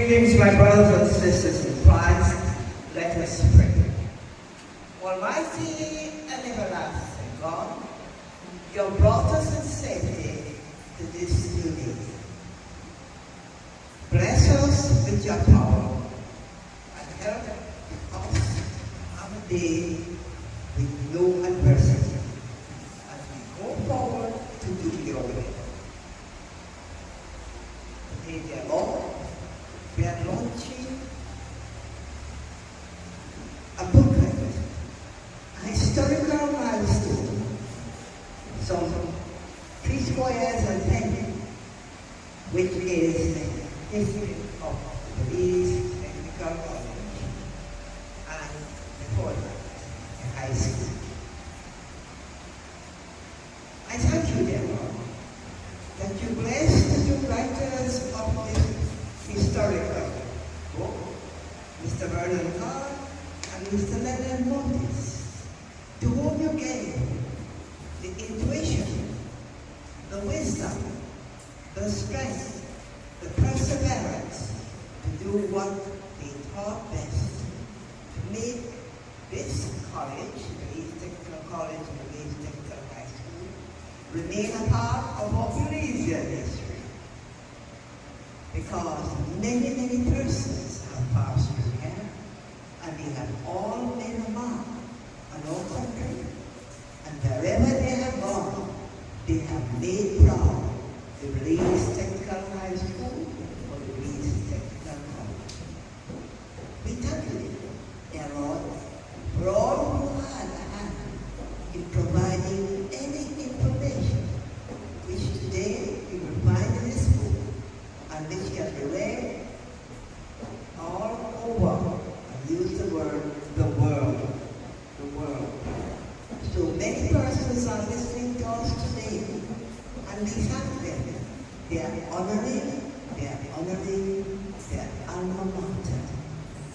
Greetings, my brothers and sisters in Christ. Let us pray. Almighty and everlasting God, you have brought us in safety to this new day. Bless us with your power and help us have a day with no adversity as we go forward to do your will. Today, dear Lord, we are launching a booklet, a historical milestone, some 3 years attending, which is the history of the Belize Technical College and before that, the high school. I thank you, dear Lord, that you bless the two writers of this historical book, Mr. Vernon Carr and Mr. Leonard Montes, to whom you gave the intuition, the wisdom, the strength, the perseverance to do what they thought best, to make this college, the Belize Technical College and the Belize Technical High School, remain a part of our Belizean history. Because many, many persons have passed through here, and they have all made a mark on our country. And wherever they have gone, they have made proud the Belize Technical High School or the Belize Technical College. We thank you, dear Lord, for all who had a hand in providing any information which today you will find in this book, and which can be read all over, and use the word, the world. So many persons are listening to us today, and we thank them. They are honoring their alma mater,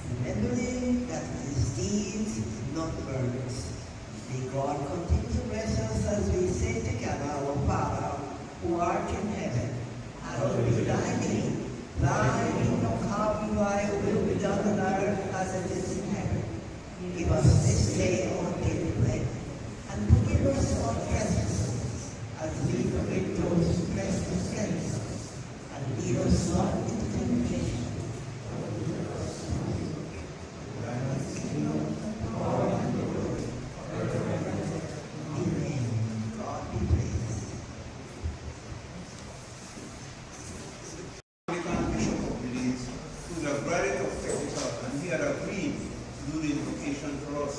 remembering that it is deeds, not words. May God continue to bless us as we say together, our Father, who art in heaven, hallowed be thy name. Thy kingdom come, thy will be done on earth as it is in heaven. Give us this day our daily bread, and forgive us our trespasses, as we forgive those who trespass against us. And lead us not into temptation. Amen. God be praised. A graduate of technical, and he had agreed to do the invocation for us.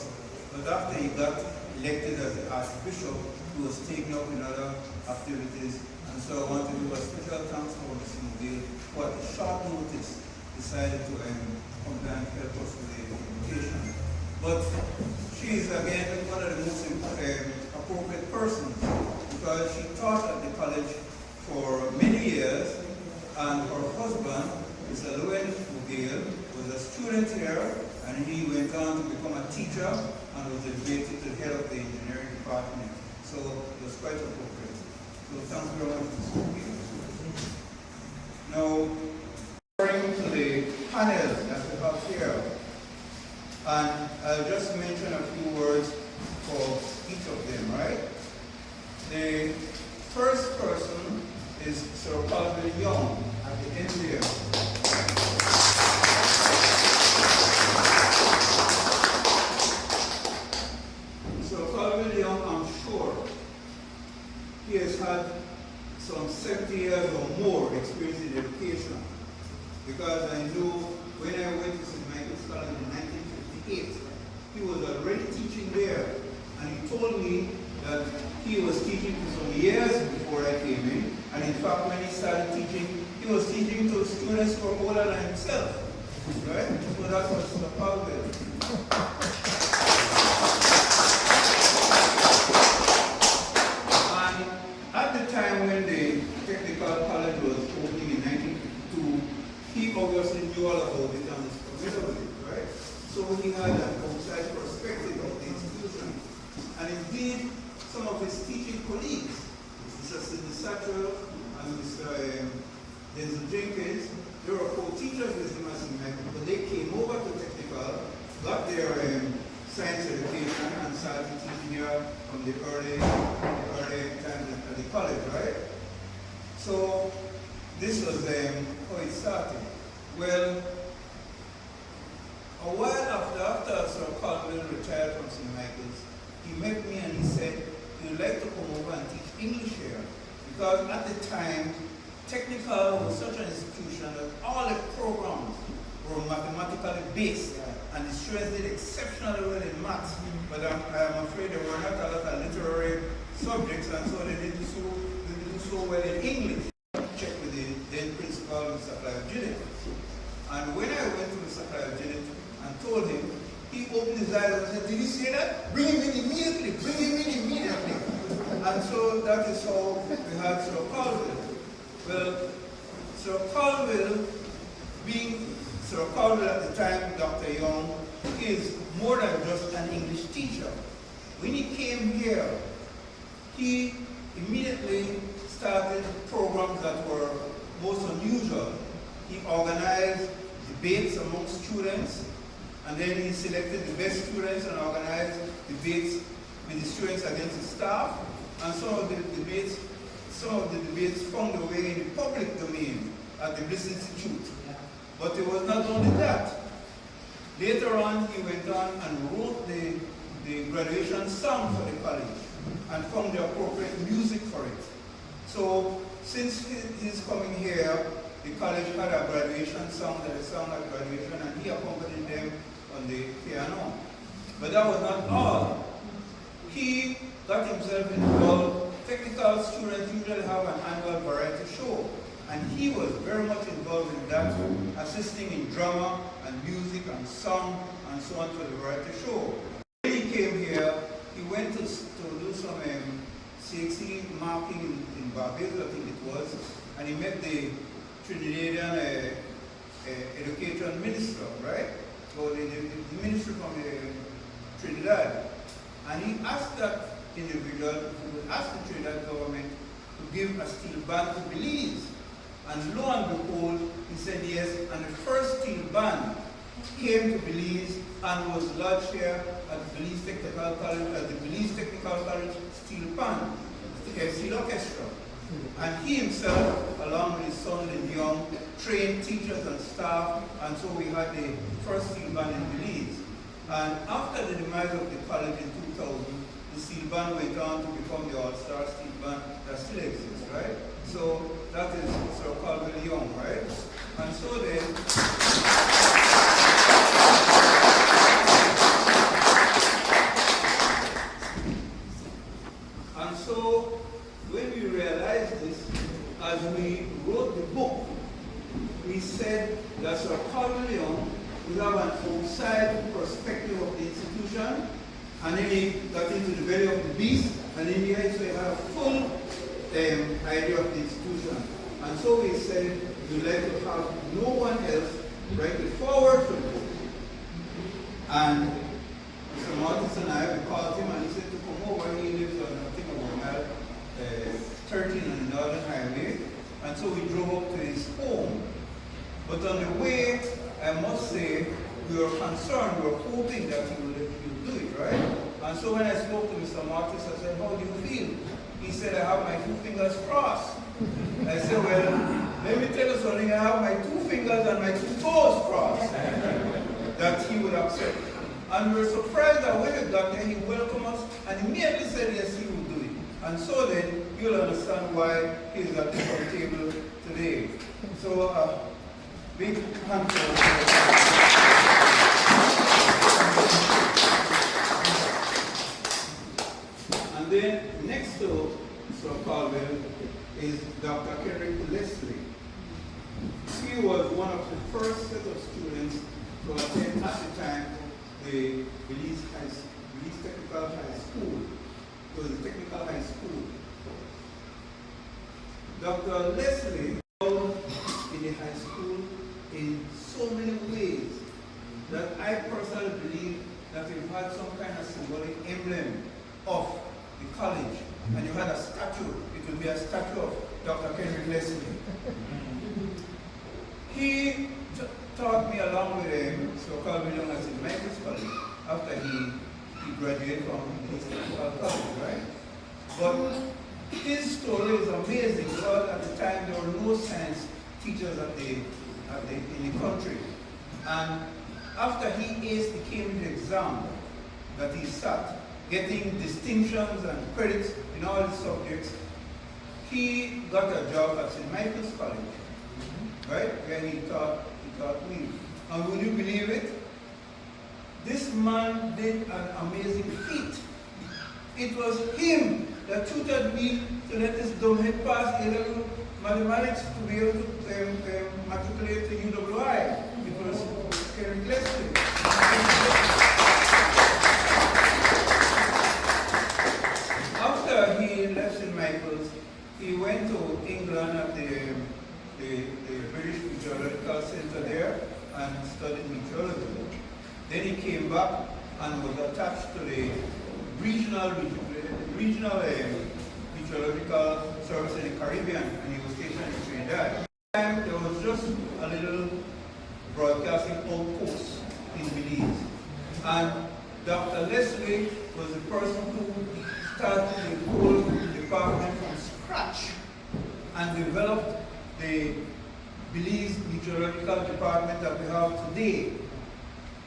But after he got elected as the Archbishop, he was taking up in other activities. And so I want to give a special thanks for Mr. Mugil, who at a short notice decided to come down and help us with the invocation. But she is again one of the most appropriate persons, because she taught at the college for many years, and her husband, Mr. Llewellyn Mugil, was a student here, and he went on to become a teacher and was elevated to the head of the engineering department. So it was quite appropriate. So thank you very much, Mr. Mugil. Now, referring to the panel that we have here, and I'll just mention a few words for each of them, right? The first person is Sir Colville Young at the end there. So Colville Young, I'm sure, he has had some 70 years or more experience in education, because I know when I went to St. Michael's College in 1958, he was already teaching there, and he told me that he was teaching for some years before I came in, and in fact when he started teaching, he was teaching to students who were older than himself, right? So that was the Colville. And at the time when the technical college was opening in 1952, he obviously knew all about it and was familiar with it, right? So he had an outside perspective of the institution. And indeed, some of his teaching colleagues, Mr. Sidney Satchel and Mr. Denzel Jenkins, they were co-teachers with him started teaching here from the early times at the college, right? So this was how it started. Well, a while after Sir Caldwell retired from St. Michael's, he met me and he said he would like to come over and teach English here. Because at the time, technical was such an institution that all the programs were mathematically based, and the students did exceptionally well in maths. But I'm afraid there were not a lot of literary subjects, and so they didn't do so well in English. Check with the then principal, Mr. Clive Gillett. And when I went to Mr. Clive Gillett and told him, he opened his eyes and said, "Did you see that? Bring him in immediately, bring him in immediately." And so that is how we had Sir Caldwell. Well, Sir Caldwell, being Sir Caldwell at the time, Dr. Young, is more than just an English teacher. When he came here, he immediately started programs that were most unusual. He organized debates among students, and then he selected the best students and organized debates with the students against the staff. And some of the debates found their way in the public domain at the Bliss Institute. But it was not only that. Later on, he went on and wrote the graduation song for the college and found the appropriate music for it. So since his coming here, the college had a graduation song that is sung at graduation, and he accompanied them on the piano. But that was not all. He got himself involved. Technical students usually have an annual variety show, and he was very much involved in that, assisting in drama and music and song and so on for the variety show. When he came here, he went to do some CXC marking in Barbados, I think it was, and he met the Trinidadian education minister, right? So the minister from Trinidad. And he asked that individual, he would ask the Trinidad government to give a steel band to Belize. And lo and behold, he said yes, and the first steel band came to Belize and was lodged here at the Belize Technical College Steel Band, Steel Orchestra. And he himself, along with his son Lin Young, trained teachers and staff, and so we had the first steel band in Belize. And after the demise of the college in 2000, the steel band went on to become the All-Star Steel Band that still exists, right? So that is Sir Caldwell Young, right? And so then, when we realized this, as we wrote the book, we said that Sir Caldwell Young will have an outside perspective of the institution, and then he got into the belly of the beast, and then he actually had a full idea of the institution. And so we said we'd like to have no one else write the forward for the book. And Mr. Martis and I, we called him and he said to come over. He lives on, I think, about mile 13 on the Northern Highway. And so we drove up to his home. But on the way, I must say, we were concerned, we were hoping that he would do it, right? And so when I spoke to Mr. Martis, I said, "How do you feel?" He said, "I have my 2 fingers crossed." I said, "Well, let me tell you something, I have my 2 fingers and my 2 toes crossed," that he would accept. And we were surprised that when we got there, he welcomed us and immediately said, yes, he would do it. And so then, you'll understand why he's at the table today. So, big hand for And then next to Sir Caldwell is Dr. Kendrick Leslie. He was one of the first set of students to attend at the time the Belize Technical High School. It was a technical high school. Dr. Leslie involved in the high school in so many ways that I personally believe that if you had some kind of symbolic emblem of the college and you had a statue, it would be a statue of Dr. Kendrick Leslie. He taught me along with Sir Caldwell Young at St. Michael's College after he he graduated from East College, right? But his story is amazing because at the time there were no science teachers in the country. And after he aced the Cambridge exam that he sat, getting distinctions and credits in all the subjects, he got a job at St. Michael's College, right, where he taught me. And would you believe it? This man did an amazing feat. It was him that tutored me to let this dumbhead pass A-level mathematics to be able to matriculate to UWI. It was Kerry Gillespie. After he left St. Michael's, he went to England at the British Meteorological Center there and studied meteorology. Then he came back and was attached to the regional meteorological service in the Caribbean, and he was stationed in Trinidad. At the time, there was just a little broadcasting outpost in Belize. And Dr. Leslie was the person who started the whole department from scratch and developed the Belize Meteorological Department that we have today.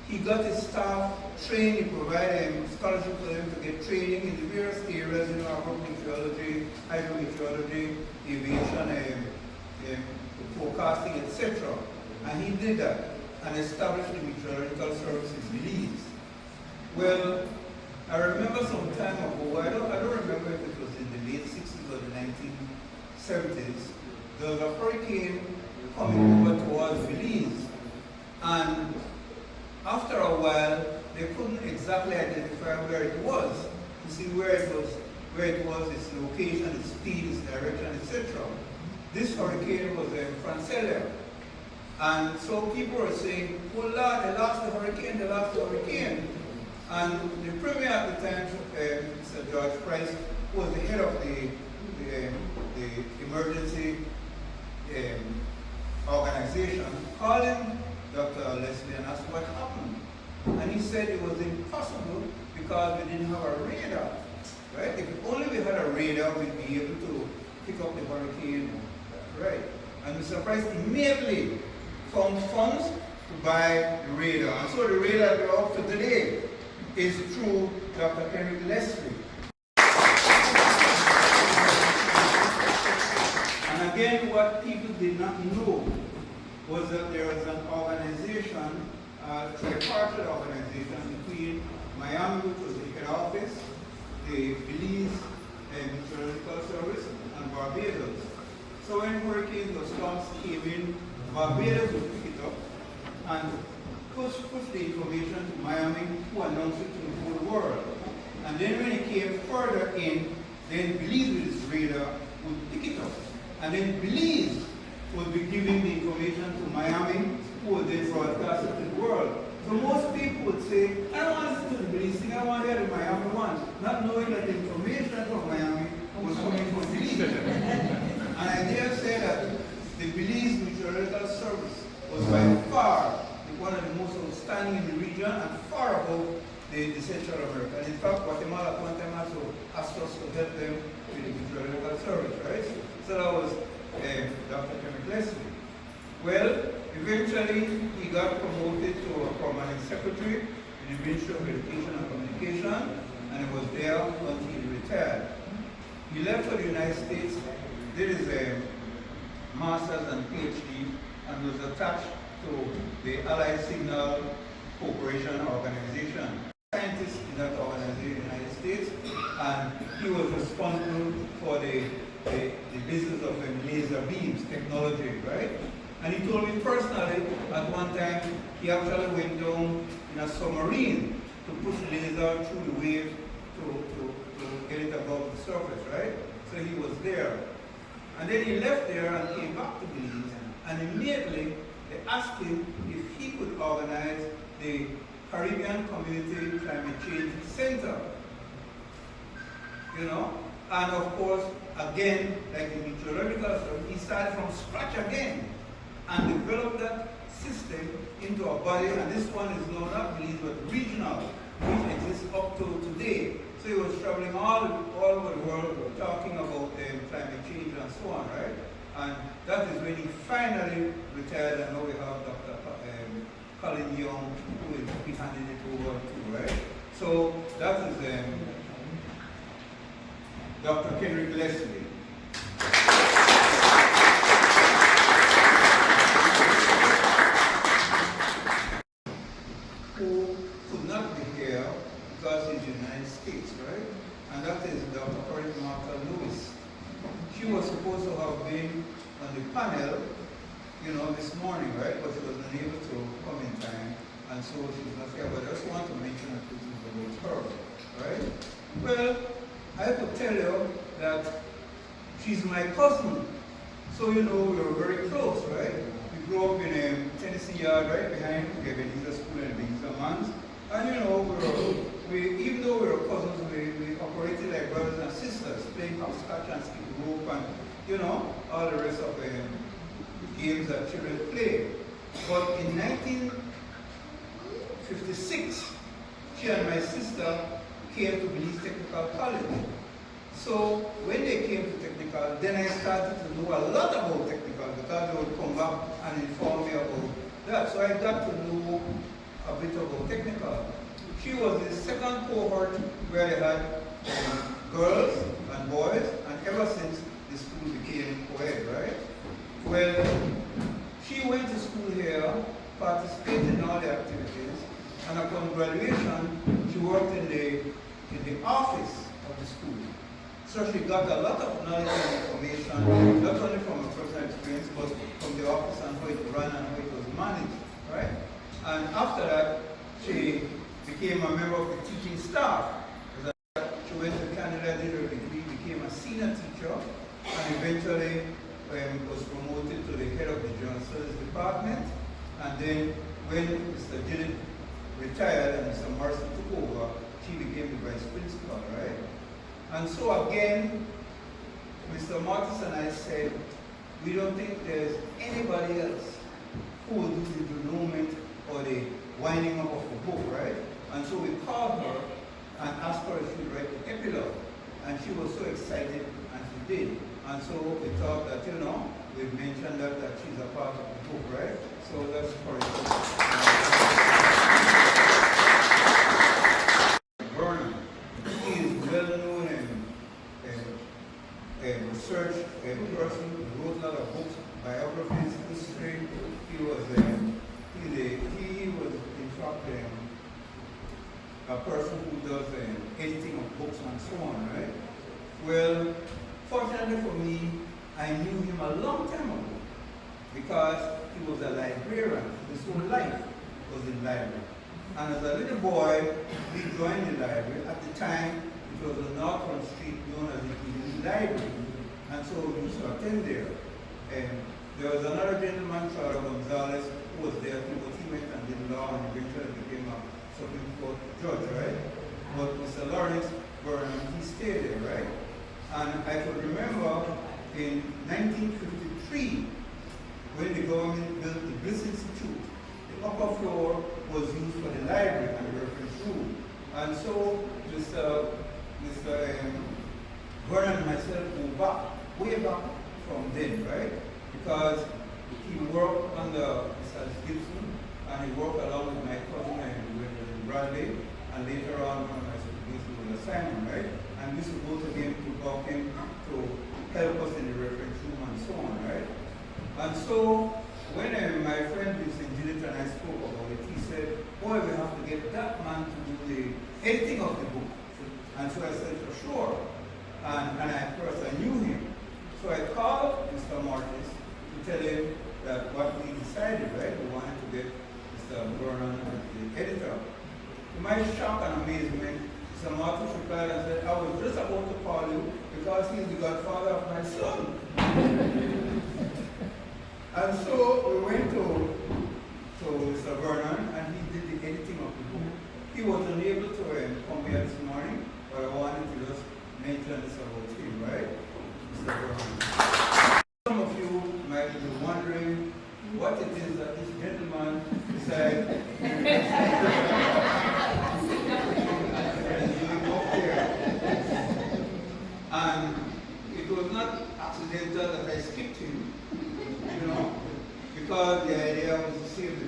He got his staff trained, he provided scholarship for them to get training in the various areas, about meteorology, hydrometeorology, aviation, forecasting, etc. And he did that and established the Meteorological Service in Belize. Well, I remember some time ago, I don't remember if it was in the late 60s or the 1970s, there was a hurricane coming over towards Belize. And after a while, they couldn't exactly identify where it was, to see where it was, its location, its speed, its direction, etc. This hurricane was Francelia. And so people were saying, oh Lord, they lost the hurricane. And the premier at the time, Sir George Price, who was the head of the emergency organization, called him Dr. Leslie and asked what happened. And he said it was impossible because we didn't have a radar. Right? If only we had a radar, we'd be able to pick up the hurricane. Right? And Mr. Price immediately found funds to buy the radar. And so the radar we're up to today is through Dr. Henry Leslie. And again, what people did not know was that there was an organization, a tripartite organization between Miami, which was the head office, the Belize Meteorological Service, and Barbados. So when hurricanes or storms came in, Barbados would pick it up and push the information to Miami, who announced it to the whole world. And then when it came further in, then Belize with its radar would pick it up. And then Belize would be giving the information to Miami, who would then broadcast it to the world. So most people would say, I don't want to listen to the Belize thing, I want to hear the Miami one, not knowing that the information from Miami was coming from Belize. And I dare say that the Belize Meteorological Service was by far one of the most outstanding in the region and far above the Central America. And in fact, Guatemala at one time also asked us to help them with the Meteorological Service, right? So that was Dr. Kerry Gillespie. Well, eventually he got promoted to a permanent secretary in the Ministry of Education and Communication, and he was there until he retired. He left for the United States, did his master's and PhD, and was attached to the Allied Signal Corporation organization. Scientist in that organization in the United States, and he was responsible for the business of laser beams technology, right? And he told me personally, at one time, he actually went down in a submarine to push laser through the waves to get it above the surface, right? So he was there. And then he left there and came back to Belize, and immediately they asked him if he could organize the Caribbean Community Climate Change Center. And of course, again, like the meteorological service, he started from scratch again and developed that system into a body, and this one is now not Belize, but regional which exists up to today. So he was traveling all over the world talking about climate change and so on, right? And that is when he finally retired, and now we have Dr. Colin Young, who will be handing it over to, right? So that is Dr. Kendrick Leslie. Who could not be here because he's in the United States, right? And that is Dr. Corinne Martha Lewis. She was supposed to have been on the panel, this morning, right? But she was unable to come in time, and so she's not here. But I just want to mention a few things about her, right? Well, I could tell you that she's my cousin. So, we were very close, right? We grew up in a Tennessee yard right behind the Ebenezer School and Ebenezer Mans. And, even though we were cousins, we operated like brothers and sisters, playing hopscotch and skip rope and, all the rest of the games that children play. But in 1956, she and my sister came to Belize Technical College. So when they came to technical, then I started to know a lot about technical because they would come back and inform me about that. So I got to know a bit about technical. She was the second cohort where they had girls and boys, and ever since the school became co-ed, right? Well, she went to school here, participated in all the activities, and upon graduation, she worked in the office of the school. So she got a lot of knowledge and information, not only from her personal experience, but from the office and how it ran and how it was managed, right? And after that, she became a member of the teaching staff. She went to Canada, did her degree, became a senior teacher, and eventually was promoted to the head of the General Studies Department. And then when Mr. Gillett retired and Mr. Morrison took over, she became the vice principal, right? And so again, Mr. Martis and I said, we don't think there's anybody else who will do the denouement or the winding up of the book, right? And so we called her and asked her if she would write the epilogue. And she was so excited, and she did. And so we thought that, we've mentioned that she's a part of the book, right? So that's for it. Vernon, he is well known in research, a person who wrote a lot of books, biographies, history. He was in fact a person who does editing of books and so on, right? Well, fortunately for me, I knew him a long time ago because he was a librarian. His whole life was in library. And as a little boy, we joined the library. At the time, it was on Northern Street known as the Eden Library. And so we used to attend there. And there was another gentleman, Charles Gonzalez, who was there too, but he went and did law and eventually became a Supreme Court judge, right? But Mr. Lawrence Burnham, he stayed there, right? And I could remember in 1953, when the government built the Bliss Institute, the upper floor was used for the library and the reference room. And so Mr. Vernon and myself moved back, way back from then, right? Because he worked under Mr. Gibson, and he worked along with my cousin and Bradley, and later on when I was with Simon, right? And we used to go to him to talk him to help us in the reference room and so on, right? And so when my friend Vincent Gillett and I spoke about it, he said, boy, we have to get that man to do the editing of the book. And so I said, for sure. And of course I knew him. So I called Mr. Martis to tell him that what we decided, right? We wanted to get Mr. Vernon as the editor. To my shock and amazement, Mr. Martis replied and said, I was just about to call you because he's the godfather of my son. And so we went to Mr. Vernon and he did the editing of the book. He was unable to come here this morning, but I wanted to just mention this about him, right? Mr. Vernon. Some of you might be wondering what it is that this gentleman decided.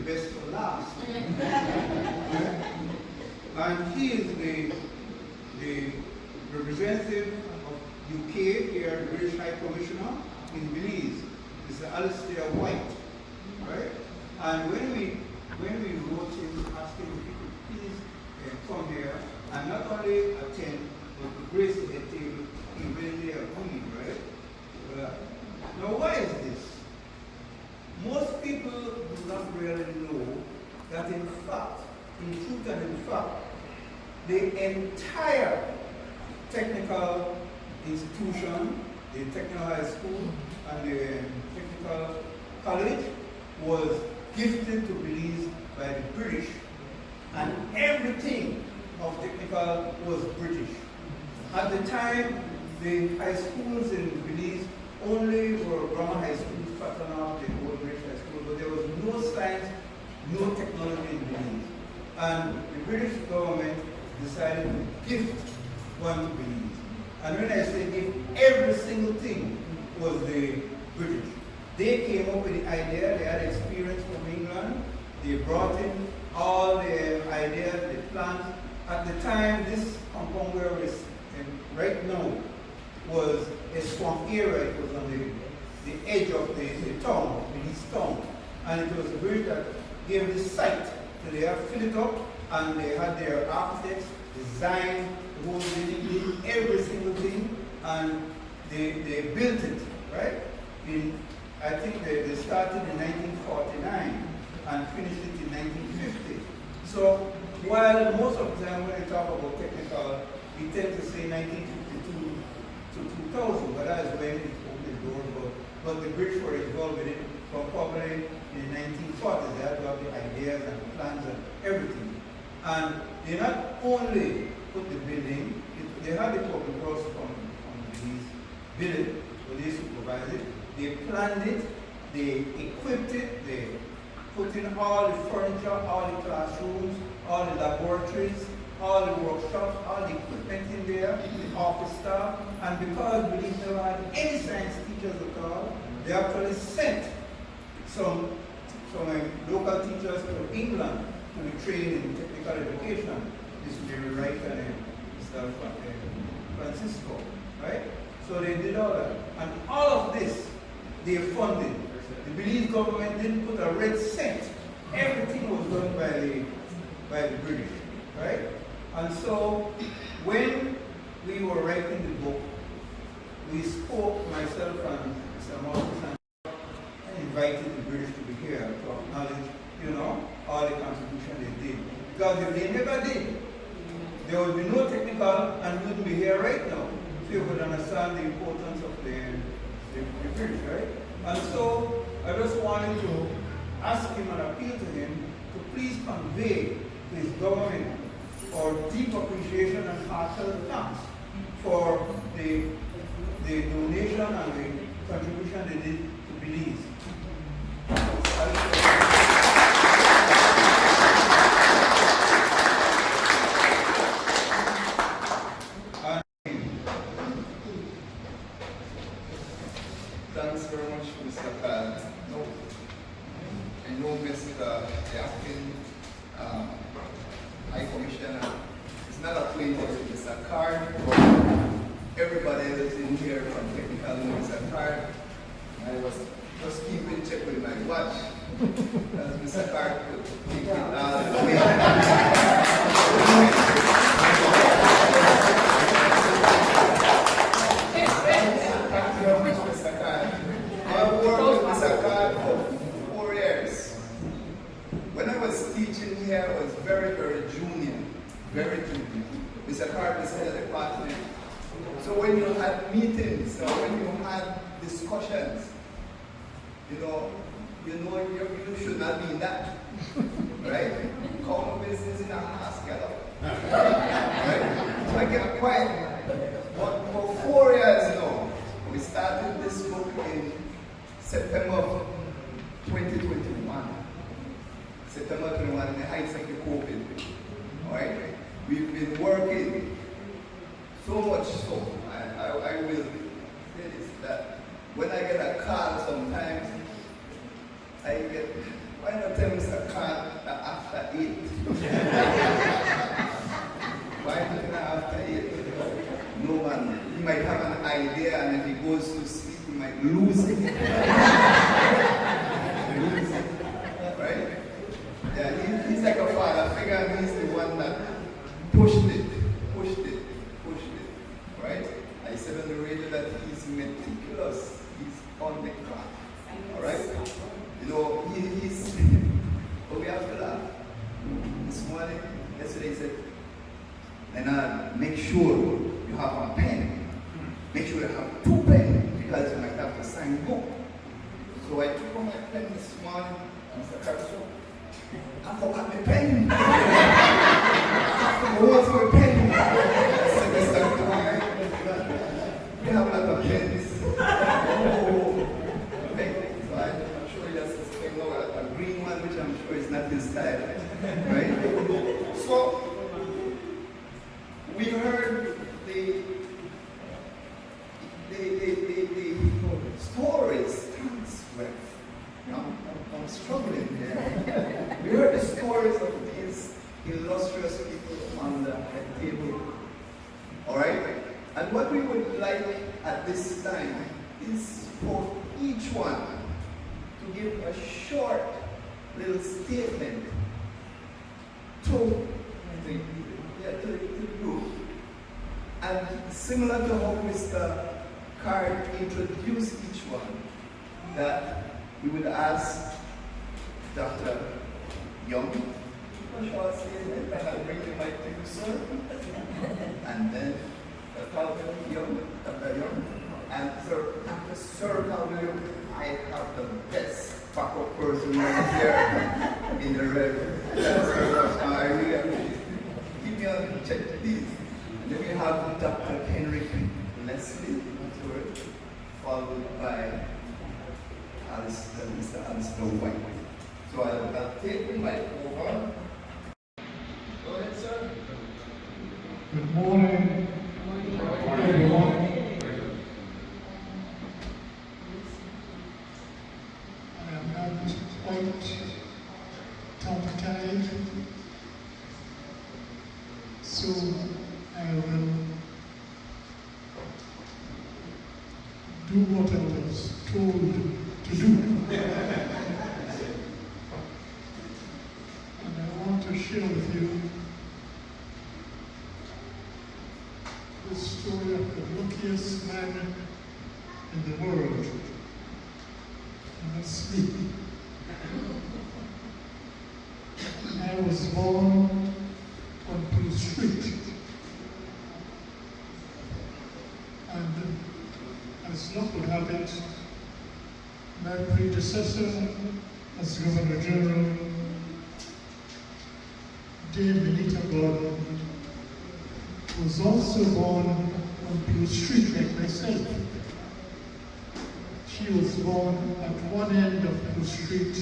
best for last. And he is the representative of UK here, the British High Commissioner in Belize, Mr. Alistair White, right? And when we wrote him asking if he could please come here and not only attend but to grace the table, he really agreed, right? Now why is this? Most people do not really know that in fact, in truth and in fact, the entire technical institution, the technical high school and the technical college was gifted to Belize by the British, and everything of technical was British. At the time, the high schools in Belize only were grammar high schools, pattern of the old British high school, but there was no science, no technology in Belize. And the British government decided to gift one to Belize. And when I say gift, every single thing was the British. They came up with the idea, they had experience from England, they brought in all the ideas, the plans. At the time, this compound where we're right now was a swamp area. It was on the edge of the town, Belize town. And it was the British that gave this site. So they have filled it up, and they had their architects design the whole building, did every single thing, and they built it, right? I think they started in 1949 and finished it in 1950. So while most of the time when we talk about technical, we tend to say 1952 to 2000, but that is when it opened the door. But the British were involved with it from probably in the 1940s. They had to have the ideas and the plans and everything. And they not only put the building, they had the public works from Belize build it, so they supervised it. They planned it, they equipped it, they put in all the furniture, all the classrooms, all the laboratories, all the workshops, all the equipment in there, the office staff, and because Belize never had any science teachers at all, they actually sent some local teachers to England to be trained in technical education. This is Jerry Wright and Mr. Francisco, right? So they did all that. And all of this, they funded. The Belize government didn't put a red cent. Everything was done by the British, right? And so when we were writing the book, we spoke, myself and Mr. Marcus, and invited the British to be here to acknowledge, all the contribution they did. Because if they never did, there would be no technical and we wouldn't be here right now. So you could understand the importance of the British, right? And so I just wanted to ask him and appeal to him to please convey to his government our deep appreciation and heartfelt thanks for the donation and the contribution they did to Belize. Thanks very much, Mr. Khan. I know Mr. the acting High Commissioner is not acquainted with Mr. Card, but everybody that's in here from technical knows Mr. Card. I was just keeping check with my watch, as Mr. Card could take it all the way. Thank you very much, Mr. Card. I worked with Mr. Card for 4 years. When I was teaching here, I was very, very junior. Very junior. Mr. Card was head of the department. So when you had meetings, or when you had discussions, you should not be in that. Right? Common business in a house, get up. Right? So I get quiet. But for 4 years now, we started this book in September of 2021. September 21, in the heights of the COVID. Alright? We've been working so much so, I will say this, that when I get a call sometimes, I get Why not tell Mr. Khan that after 8? Why not after 8? No man. He might have an idea, and if he goes to sleep, he might lose it. Lose it. Right? Yeah, he's like a father figure, and he's the one that pushed it. Right? I said on the radio that he's meticulous. He's on the clock. Alright? You know, he's but we have to laugh. This morning, yesterday he said, Leonard, make sure you have a pen. Make sure you have 2 pens because you might have to sign book. So I took out my pen this morning, Mr. Caruso. I forgot my pen. I have to go out for a pen. I said, Mr. Khan, we have a lot of pens. Okay. So I'm sure he has this thing now, a green one, which I'm sure is not his style. Right? So, we heard the stories. Thanks, Rev. I'm struggling here. We heard the stories of these illustrious people on the table. Alright? And what we would like at this time is for each one to give a short little statement to the group. And similar to how Mr. Card introduced each one, that we would ask Dr. Young, what shall I say, and I'll bring the mic to you, sir. And then Dr. Young, and Dr. Sir Calvin, I have the best backup person right here in the red. I really appreciate it. Give me a check, please. And then we have Dr. Henry Leslie, followed by Mr. Alistair White. So I'll take the mic over. Go ahead, sir. Good morning, everyone. I am not quite tongue-tied, so I will do what I was told to do. And I want to share with you the story of the luckiest man in the world. And that's me. I was born on Blue Street. And as luck would have it, my predecessor as Governor General, Dame Benita Gordon, was also born on Blue Street like myself. She was born at one end of Blue Street,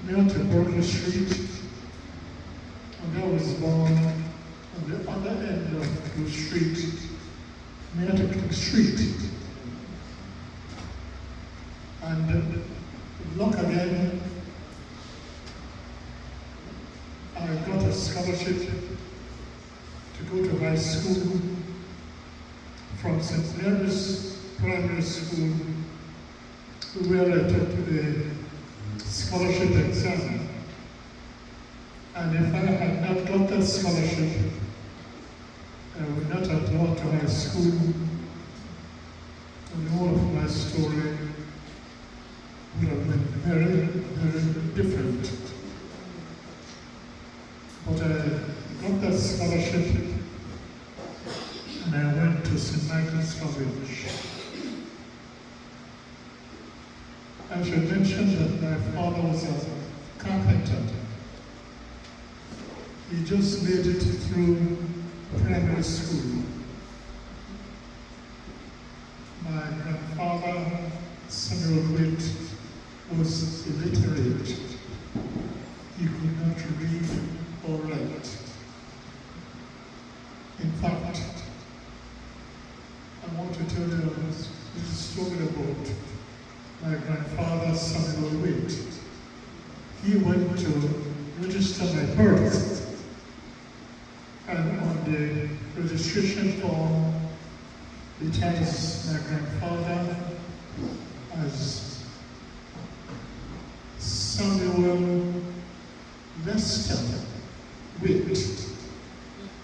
near to Berkeley Street, and I was born on the other end of Blue Street, near to King Street. And luck again, I got a scholarship to go to high school from St. Mary's Primary School, where I took the scholarship exam. And if I had not got that scholarship, I would not have gone to high school. And all of my story would have been very, very different. But I got that scholarship and I went to St. Michael's College. I should mention that my father was a carpenter. He just made it through primary school. My grandfather, Samuel Witt, was illiterate. He could not read or write. In fact, I want to tell you a story about my grandfather, Samuel Witt. he went to register my birth. And on the registration form, it has my grandfather as Samuel Lester Witt.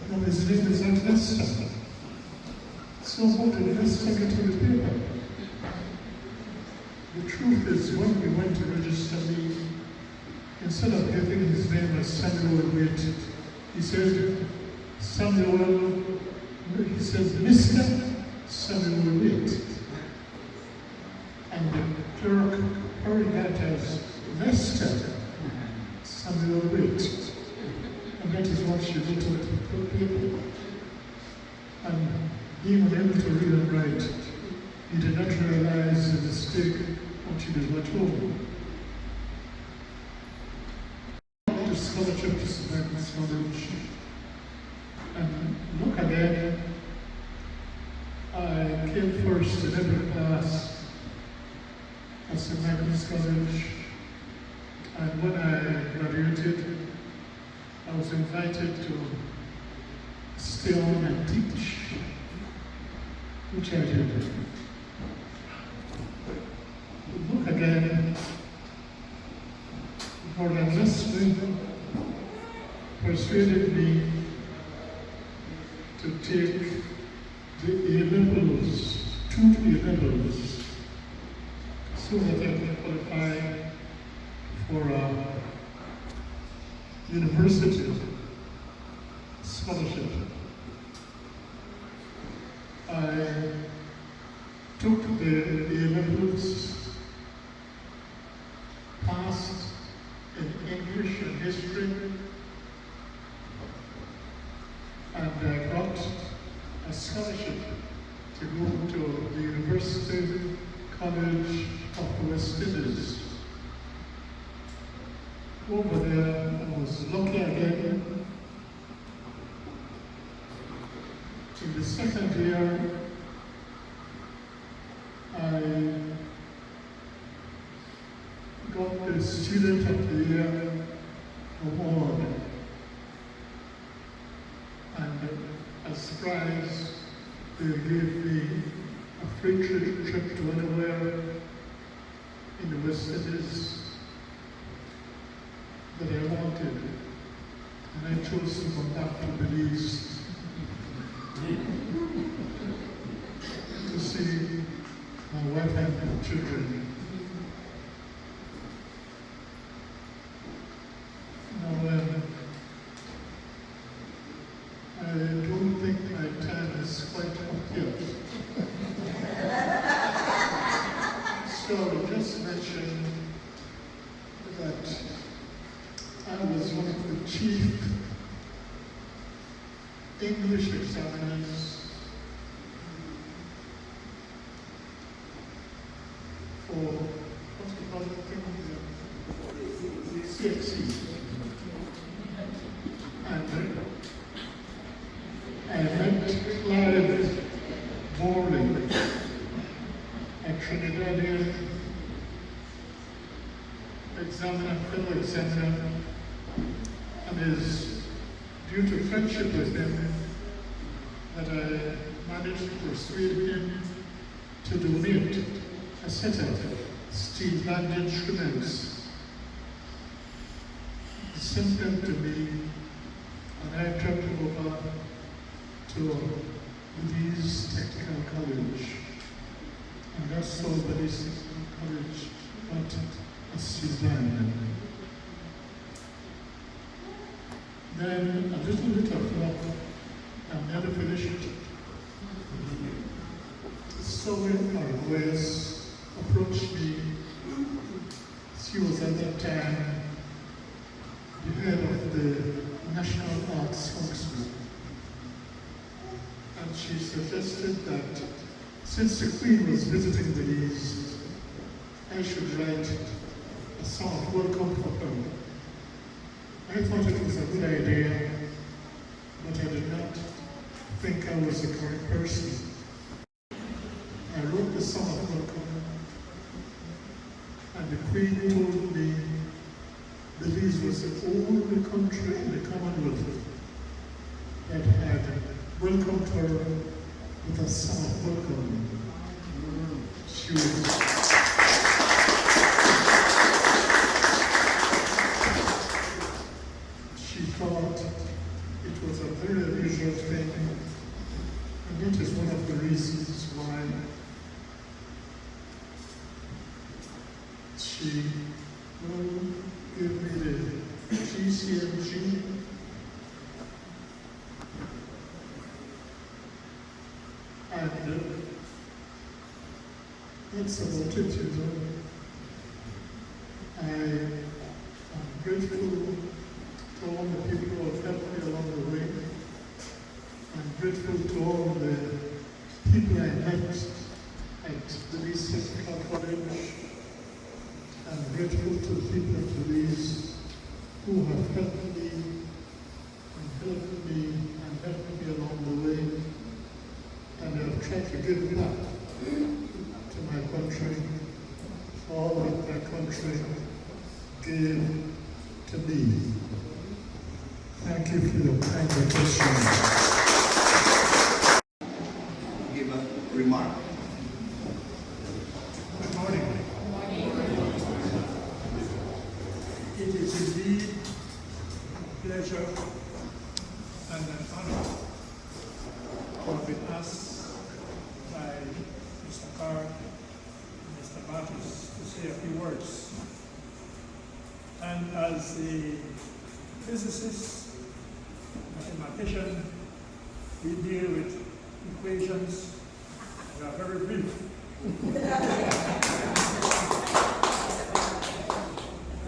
No, his name is not Lester. So what did Lester get to the paper? The truth is, when we went to register me, instead of having his name as Samuel Witt, he said Samuel, he says Mr. Samuel Witt. And the clerk heard that as Lester Samuel Witt. And that is what she wrote on the paper. And being unable to read and write, he did not realize the mistake until he was at home. The scholarship to St. Agnes College. And look again, I came first in every class at St. Agnes College. And when I graduated, I was invited to stay on and teach, which I did. Look again, Gordon Leslie persuaded me to take the A-levels, 2 A-levels, so that I can qualify for a university scholarship. I took the A-levels, passed in English and history, and I got a scholarship to go to the University College of the West Indies. Over there, I was lucky again. In the second year, I got the Student of the Year award. And as a prize, they gave me a free trip to anywhere in the West Indies that I wanted. And I chose to come back to Belize to see my wife and my children. Now, I don't think my time is quite up yet. So just mention that I was one of the chief English examiners for, what's the call it, CXC. And I met Clive Morley, a Trinidadian examiner, fellow examiner, and is due to friendship with him that I managed to persuade him to donate a set of steel band instruments. He sent them to me, and I traveled over to Belize Technical College. And that's how Belize Technical College got a steel band. Then a little bit of luck, and never finished it. Sovereign Arguez approached me. She was at that time the head of the National Arts Council. And she suggested that since the Queen was visiting Belize, I should write a song of welcome for her. I thought it was a good idea, but I did not think I was the correct person. I wrote the song of welcome, and the Queen told me Belize was the only country in the Commonwealth that had welcomed her with a soft welcome. She thought it was a very unusual thing, and it is one of the reasons why she gave me the GCMG. And that's about it, you know. I am grateful to all the people who have helped me along the way. I'm grateful to all the people I met at Belize Technical College. I'm grateful to the people of Belize who have helped me along the way. And I've tried to give back to my country for all that my country gave to me. Thank you for your kind attention. Give a remark. Good morning. It is indeed a pleasure and an honor to have been asked by Mr. Card and Mr. Matos to say a few words. And as a physicist, mathematician, we deal with equations that are very brief.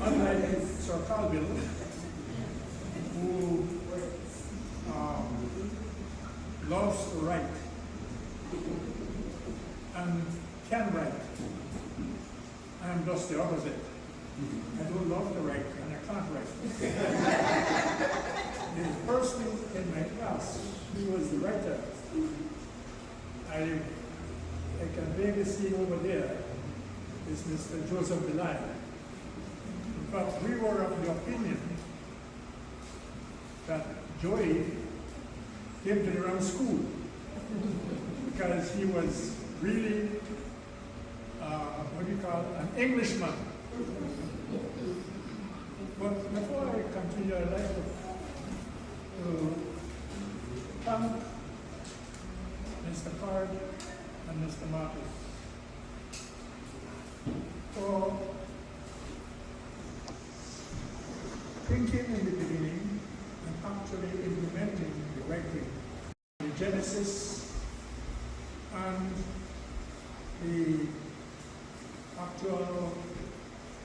Unlike Sir Colville, who loves to write and can write, I am just the opposite. I don't love to write and I can't write. The person in my class who was the writer, I can vaguely see over there is Mr. Joseph Belay. In fact, we were of the opinion that Joey came to the wrong school because he was really, an Englishman. But before I continue, I'd like to thank Mr. Card and Mr. Marcus for thinking in the beginning and actually implementing the right thing. The genesis and the actual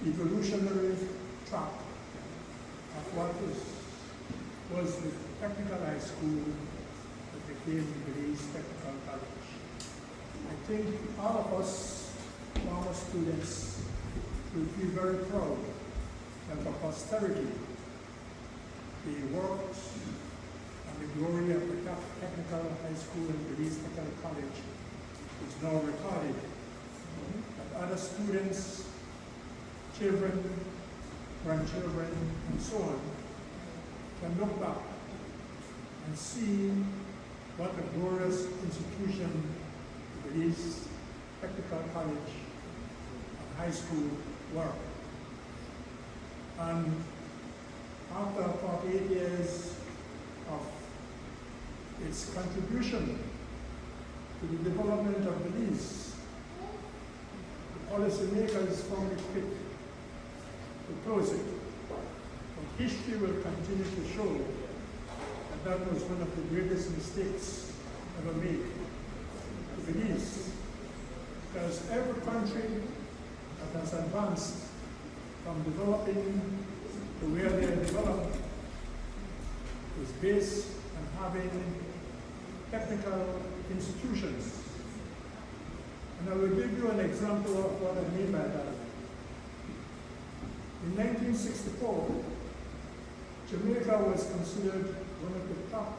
evolutionary track of what was the technical high school that became the Belize Technical College. I think all of us former students will feel very proud that for posterity the works and the glory of the Technical High School and Belize Technical College is now recorded. That other students, children, grandchildren, and so on can look back and see what a glorious institution the Belize Technical College and High School were. And after 48 years of its contribution to the development of Belize, the policymakers found it fit to close it. But history will continue to show that that was one of the greatest mistakes ever made to Belize. Because every country that has advanced from developing to where they are developed is based on having technical institutions. And I will give you an example of what I mean by that. In 1964, Jamaica was considered one of the top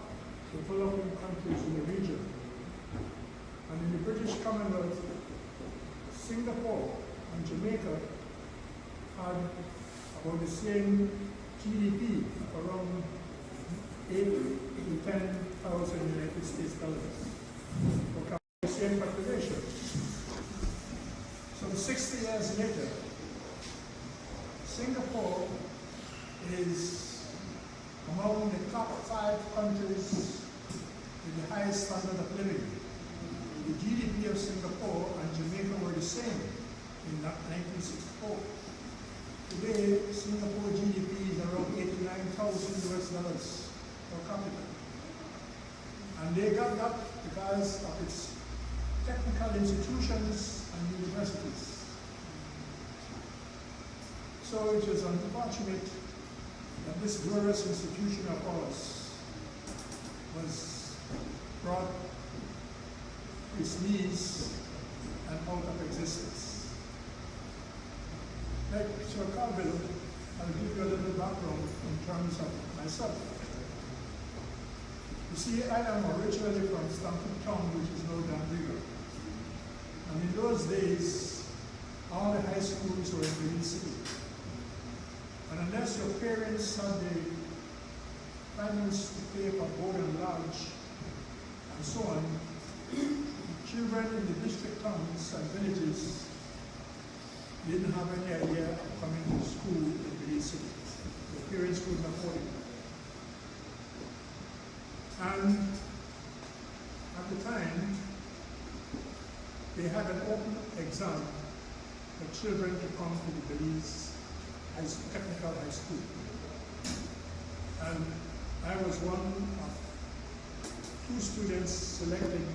developing countries in the region. And in the British Commonwealth, Singapore and Jamaica had a about the same GDP of around 8 to 10,000 United States dollars for the same population. Some 60 years later, Singapore is among the top 5 countries with the highest standard of living. The GDP of Singapore and Jamaica were the same in 1964. Today, Singapore GDP is around $89,000 per capita. And they got that because of its technical institutions and universities. So it is unfortunate that this glorious institution of ours was brought to its knees and out of existence. Like Sir Carville, I'll give you a little background in terms of myself. You see, I am originally from Stamford Town, which is now Danbriga. And in those days, all the high schools were in Benin City. And unless your parents had the finance to pay for board and lodge and so on, children in the district towns and villages didn't have any idea of coming to school in Benin City. Their parents couldn't afford it. And at the time, they had an open exam for children to come to the Belize Technical High School. And I was one of 2 students selected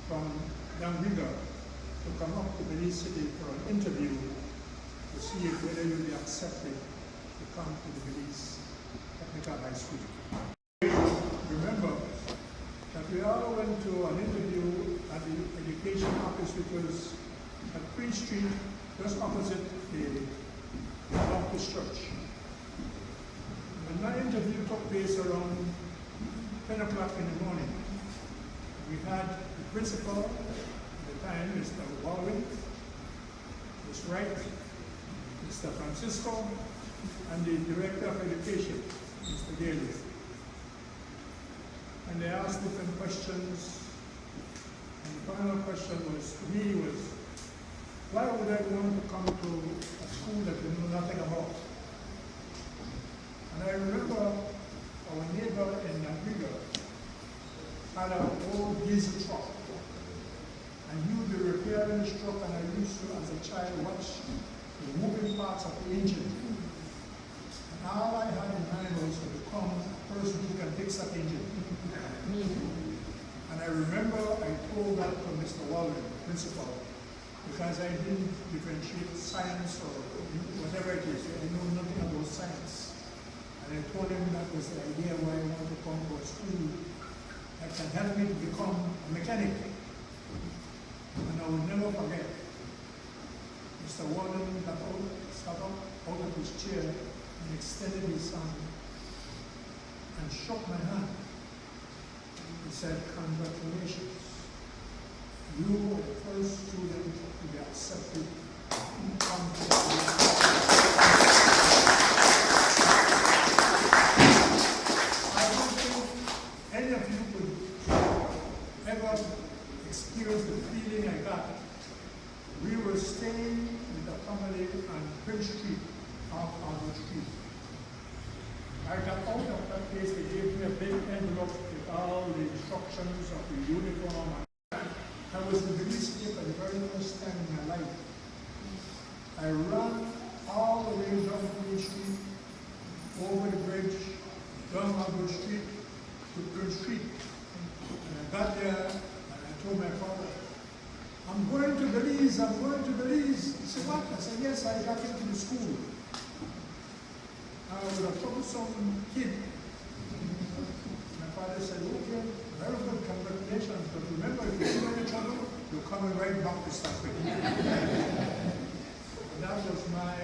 from Danbriga to come up to Belize City for an interview to see if whether you'll be accepted to come to the Belize Technical High School. Remember that we all went to an interview at the education office, which was at Queen Street, just opposite the Baptist Church. When my interview took place around 10 o'clock in the morning, we had the principal at the time, Mr. Baldwin, Ms. Wright, Mr. Francisco, and the Director of Education, Mr. Daly. And they asked different questions. And the final question was, to me, was, why would I want to come to a school that we know nothing about? And I remember our neighbor in Danbriga had an old diesel truck. And he would be repairing his truck, and I used to, as a child, watch the moving parts of the engine. And all I had in mind was to become a person who can fix that engine. And I remember I told that to Mr. Walden, the principal, because I didn't differentiate science or whatever it is. I know nothing about science. And I told him that was the idea why I wanted to come to a school that can help me to become a mechanic. And I will never forget, Mr. Walden got out of his chair and extended his hand and shook my hand. He said, congratulations. You are the first student to be accepted in I don't think any of you could ever experience the feeling I got. We were staying with the family on Prince Street, off Albert Street. I got out of that place, they gave me a big envelope with all the instructions of the uniform. I was in Belize City for the very first time in my life. I ran all the way down Queen Street, over the bridge, down Albert Street to Prince Street. And I got there and I told my father, I'm going to Belize, I'm going to Belize. He said, what? I said, yes, I got into the school. I would have told some kid. My father said, okay, very good, congratulations, but remember, if you do any trouble, you're coming right back to start with. That was my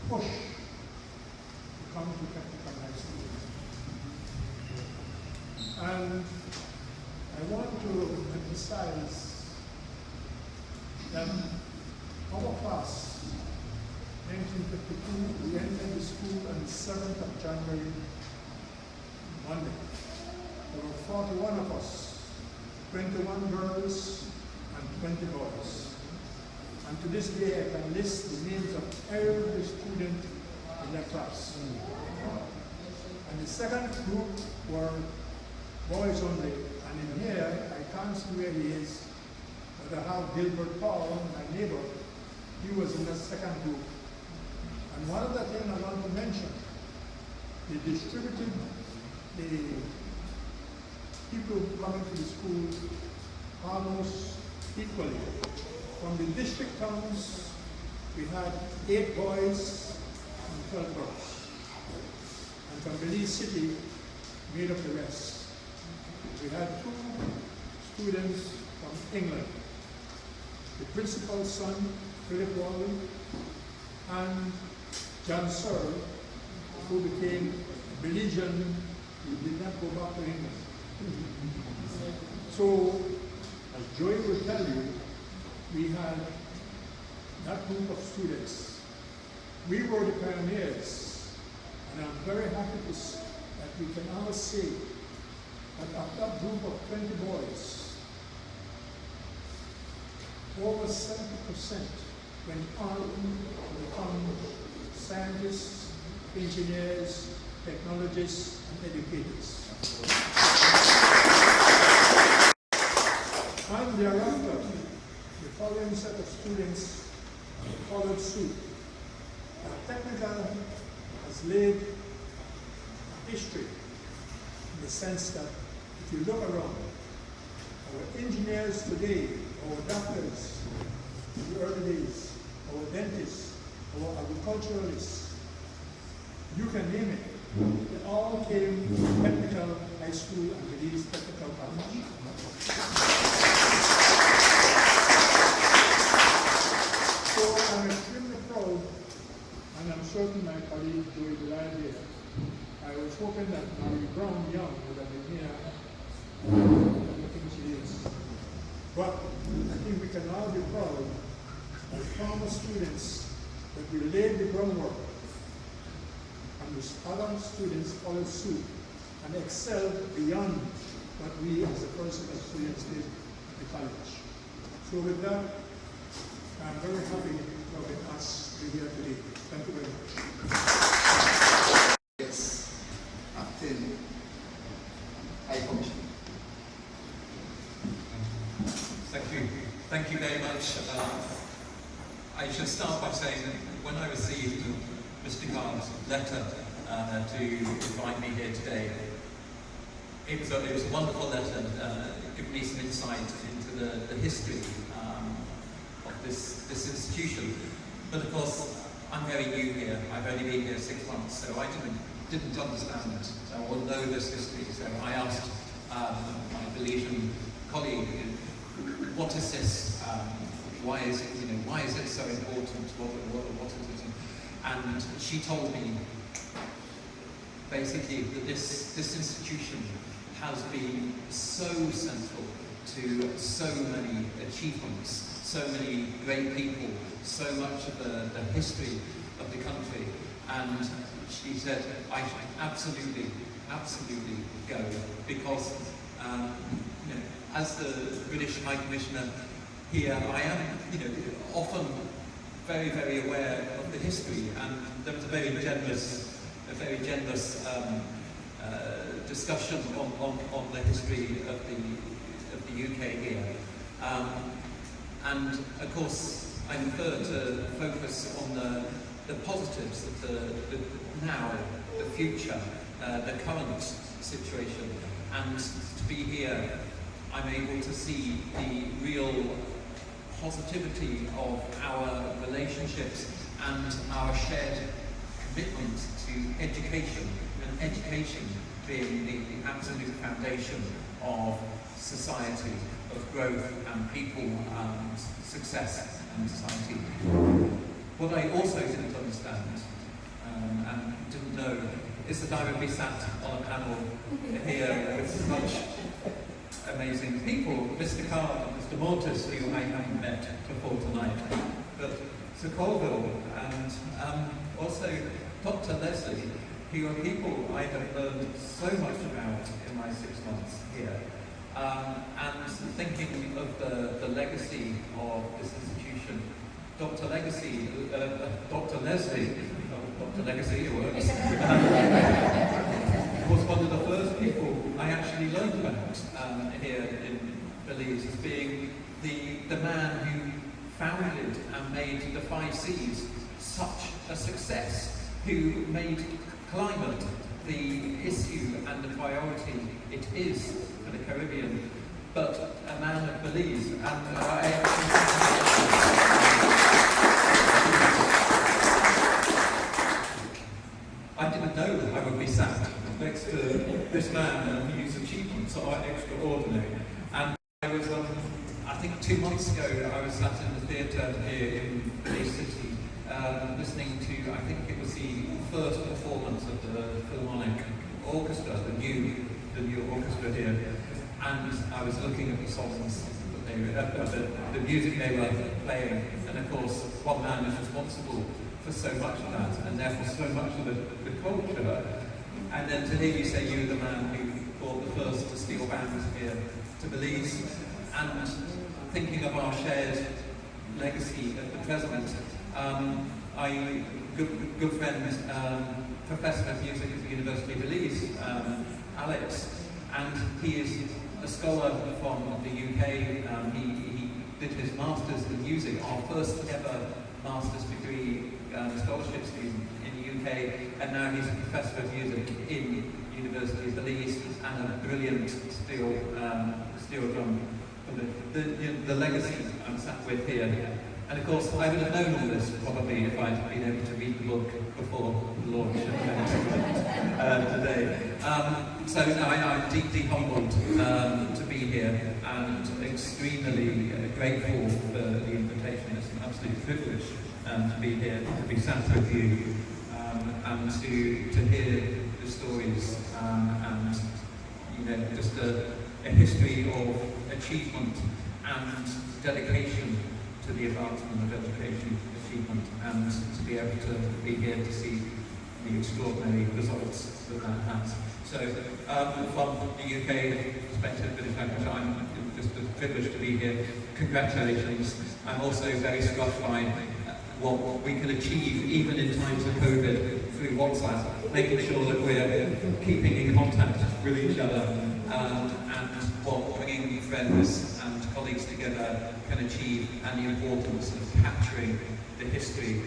push to come to Technical High School. And I want to emphasize that our class, 1952, we entered the school on the 7th of January, Monday. There were 41 of us, 21 girls and 20 boys. And to this day, I can list the names of every student in that class. And the second group were boys only. And in here, I can't see where he is, but I have Gilbert Paul, my neighbor. He was in the second group. And one of the things I want to mention, they distributed the people coming to the school almost equally. From the district towns, we had 8 boys and 12 girls. And from Belize City, made up the rest. We had 2 students from England. The principal's son, Philip Wally, and John Searle, who became a Belizean. He did not go back to England. So, as Joey will tell you, we had that group of students. We were the pioneers, and I'm very happy that we can now say that of that group of 20 boys, over 70% went on to become scientists, engineers, technologists, and educators. And thereafter, the following set of students followed suit. Technical has laid a history in the sense that if you look around, our engineers today, our doctors in the early days, our dentists, our agriculturalists, you can name it. They all came from Technical High School and Belize Technical College. So I'm extremely proud, and I'm certain my colleague Joey Delisle here. I was hoping that Mary Brown Young would have been here. I don't think she is. But I think we can all be proud as former students that we laid the groundwork, and the other students followed suit and excelled beyond what we as a person as students did at the college. So with that, I'm very happy to have been asked to be here today. Thank you very much. Yes, Acting High Commissioner. Thank you very much. I should start by saying that when I received Mr. Khan's letter to invite me here today, it was a wonderful letter, giving me some insight into the history of this institution. But of course, I'm very new here. I've only been here 6 months, so I didn't understand or know this history. So I asked my Belizean colleague, "What is this? Why is it? Why is it so important? What is it?" And she told me basically that this institution has been so central to so many achievements, so many great people, so much of the history of the country. And she said, I should absolutely go, because as the British High Commissioner here, I am often very, very aware of the history, and there was a very generous discussion on the history of the UK here. And of course, I prefer to focus on the positives of the future, the current situation. And to be here, I'm able to see the real positivity of our relationships and our shared commitment to education, and education being the absolute foundation of society, of growth and people success in society. What I also didn't understand and didn't know is that I would be sat on a panel here with such amazing people, Mr. Carr and Mr. Mortis, who I haven't met before tonight. But Sir Colville, and also Dr. Leslie, who are people I have learned so much about in my 6 months here. And thinking of the legacy of this institution, Dr. Leslie, it works, was one of the first people I actually learned about here in Belize as being the man who founded and made the 5 Cs such a success, who made climate the issue and the priority it is for the Caribbean, but a man of Belize. And I didn't know that I would be sat next to this man whose achievements are extraordinary. And I was, I think 2 months ago, I was sat in the theatre here in Belize City, listening to, I think it was the first performance of the Philharmonic Orchestra, the new orchestra here, and I was looking at the songs that they the music they were playing, and of course, one man is responsible for so much of that, and therefore so much of the culture. And then to hear you say you were the man who brought the first steel bands here to Belize, and thinking of our shared legacy at the present, good friend, Professor of Music at the University of Belize, Alex, and he is a scholar from the UK. He did his Masters in Music, our first ever Master's degree scholarship student in the UK, and now he's a Professor of Music in University of Belize, and a brilliant steel drum. The legacy I'm sat with here. And of course, I would have known all this probably if I'd been able to read the book before the launch today. So no, I'm deeply humbled to be here, and extremely grateful for the invitation. It's an absolute privilege to be here, to be sat with you, and to hear the stories, and just a history of achievement and dedication to the advancement of education achievement, and to be able to be here to see the extraordinary results that has. So from the UK perspective, British language, I'm just a privilege to be here. Congratulations. I'm also very struck by what we can achieve even in times of COVID through WhatsApp, making sure that we're keeping in contact with each other, and what bringing friends and colleagues together can achieve, and the importance of capturing the history,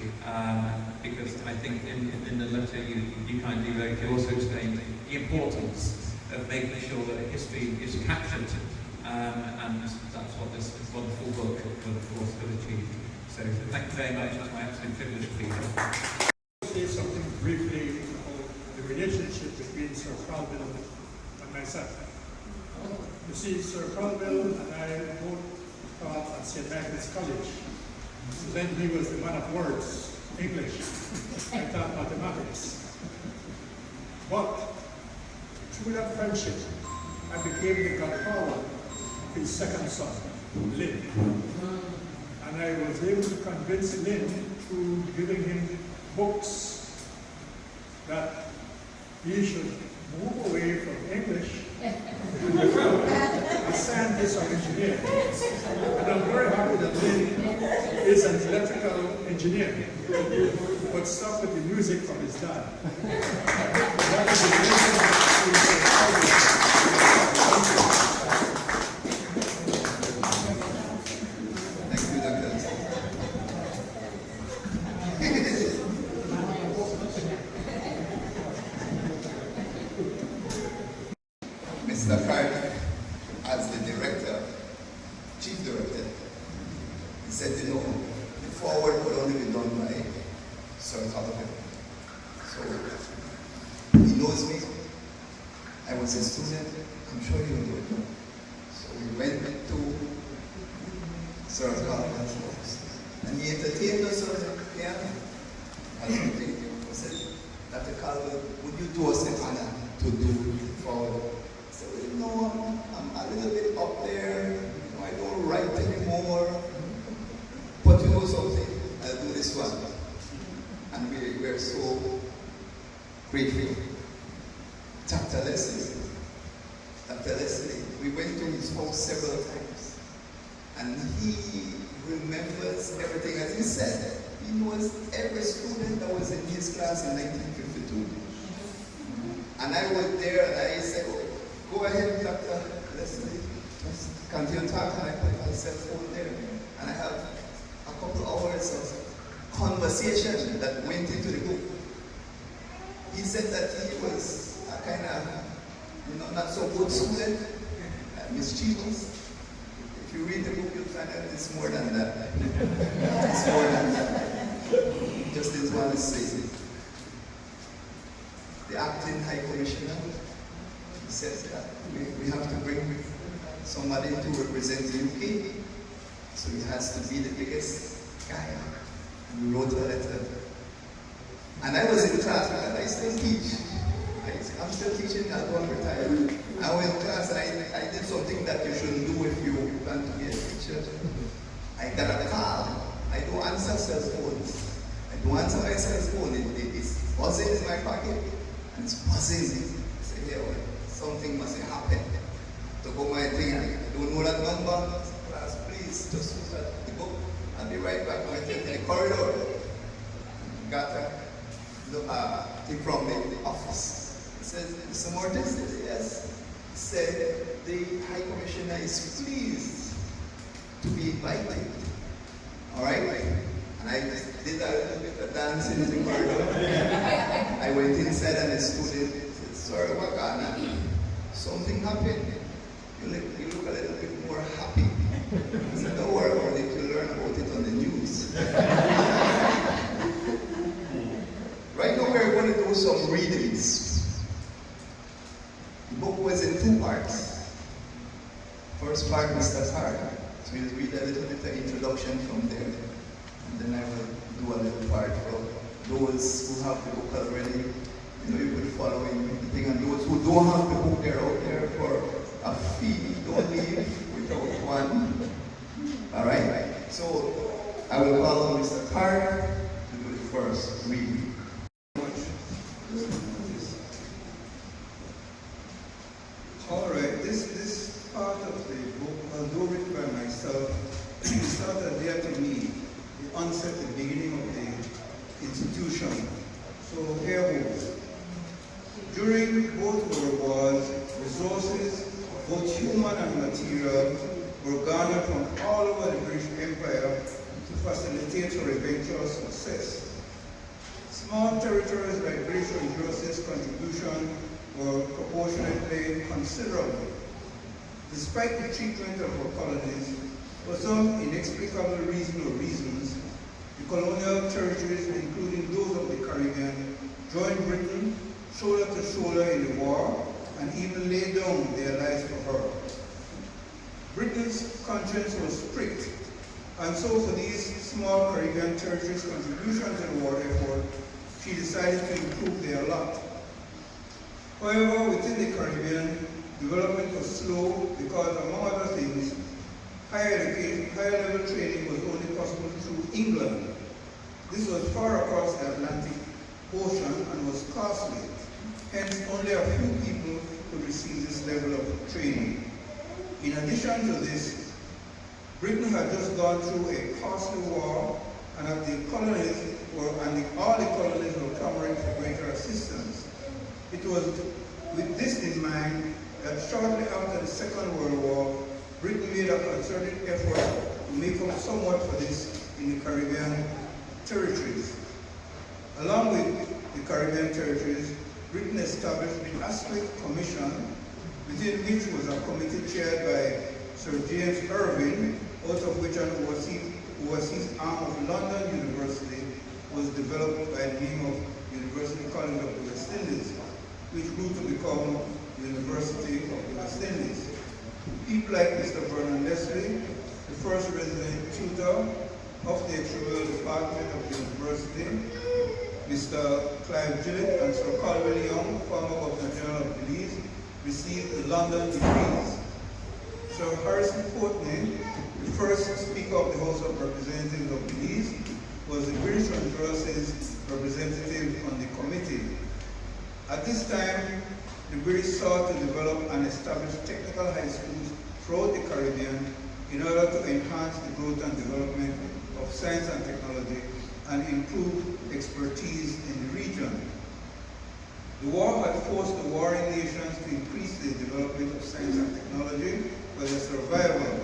because I think in the letter you kindly wrote, you also explained the importance of making sure that history is captured, and that's what this wonderful book will of course achieve. So thank you very much, it's my absolute privilege to be here. I'll say something briefly about the relationship between Sir Colville and myself. You see, Sir Colville and I both taught at St. Michael's College. So then he was the man of words, English. I taught mathematics. But through that friendship, I became the godfather of his second son, Lynn. And I was able to convince Lynn through giving him books that he should move away from English to become a scientist or engineer. And I'm very happy that Lynn is an electrical engineer, but stuck with the music from his dad. That is the reason Mr. Carter, as the director, chief director, he said, the forward could only be done by Sir Colville. So he knows me. I was a student. I'm sure you know. So we went to Sir Colville's house, and he entertained us on the piano. As we played, he said, Dr. Colville, would you do us an honor to do forward? So, I'm a little bit up there, I don't write anymore, but you know something, I'll do this one. And we're so grateful. Dr. Leslie, we went to his house several times. And he remembers everything. As he said, he knows every student that was in his class in 1952. And I was there and I said, oh, go ahead, Dr. Leslie, just continue talking. And I put my cell phone there. And I have a couple hours of conversation that went into the book. He said that he was a kind of, not so good student, mischievous. If you read the book, you'll find out it's more than that. It's more than that. Just didn't want to say it. The acting High Commissioner, he says that we have to bring somebody to represent the UK. So he has to be the biggest guy. And we wrote a letter. And I was in class because I still teach. I'm still teaching at one retired. I went to class and I did something that you shouldn't do if you plan to be a teacher. I got a call. I don't answer cell phones. I don't answer my cell phone. It's buzzing in my pocket. And it's buzzing. I say, yeah, well, something must have happened. To go my thing, I don't know that number. Class, please, just look at the book. I'll be right back. I went in the corridor. Got a thing from the office. It says, Mr. Mortis, yes. He said, the High Commissioner is pleased to be invited. All right? And I did a little bit of dancing in the corridor. I went inside and the student said, sir, what happened? Something happened. You look a little bit more happy. I said, don't worry about it, you'll learn about it on the news. Right now we're going to do some readings. The book was in 2 parts. First part, Mr. Hart. So we'll read a little bit of introduction from there. And then I will do a little part for those who have the book already. You could follow in the thing. And those who don't have the book, they're out there for a fee. Don't leave without one. All right? So I will call on Mr. Hart to do the first reading. All right, this part of the book, although written by myself, started there to me, the onset, the beginning of the institution. So here goes. During both World Wars, resources, both human and material, were garnered from all over the British Empire to facilitate her eventual success. Small territories like British resources contribution were proportionately considerable. Despite the treatment of our colonies, for some inexplicable reason or reasons, the colonial territories, including those of the Caribbean, joined Britain shoulder to shoulder in the war and even laid down their lives for her. Britain's conscience was strict, and so for these small Caribbean territories' contribution to the war effort, she decided to improve their lot. However, within the Caribbean, development was slow because, among other things, higher level training was only possible through England. This was far across the Atlantic Ocean and was costly. Hence, only a few people could receive this level of training. In addition to this, Britain had just gone through a costly war, and all the colonies were clamoring for greater assistance. It was with this in mind that shortly after the Second World War, Britain made a concerted effort to make up somewhat for this in the Caribbean territories. Along with the Caribbean territories, Britain established the Asquith Commission, within which was a committee chaired by Sir James Irving, out of which an overseas arm of London University was developed by the name of University College of the West Indies, which grew to become University of the West Indies. People like Mr. Vernon Leslie, the first resident tutor of the actuarial department of the university, Mr. Clive Gillett and Sir Colwell Young, former Governor General of Belize, received the London degrees. Sir Harrison Courtney, the first Speaker of the House of Representatives of Belize, was the British Honduras' representative on the committee. At this time, the British sought to develop and establish technical high schools throughout the Caribbean in order to enhance the growth and development of science and technology and improve expertise in the region. The war had forced the warring nations to increase the development of science and technology for their survival.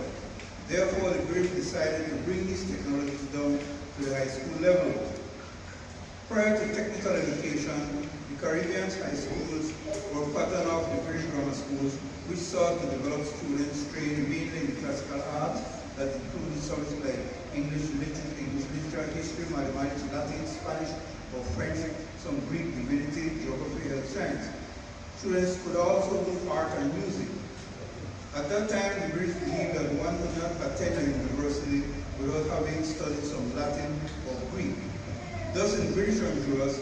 Therefore, the British decided to bring these technologies down to the high school level. Prior to technical education, the Caribbean's high schools were patterned off the British grammar schools, which sought to develop students trained mainly in classical arts that included subjects like English literature, history, mathematics, Latin, Spanish, or French, some Greek, divinity, geography, health science. Students could also do art and music. At that time, the British believed that one could not attend a university without having studied some Latin or Greek. Thus, in British Honduras,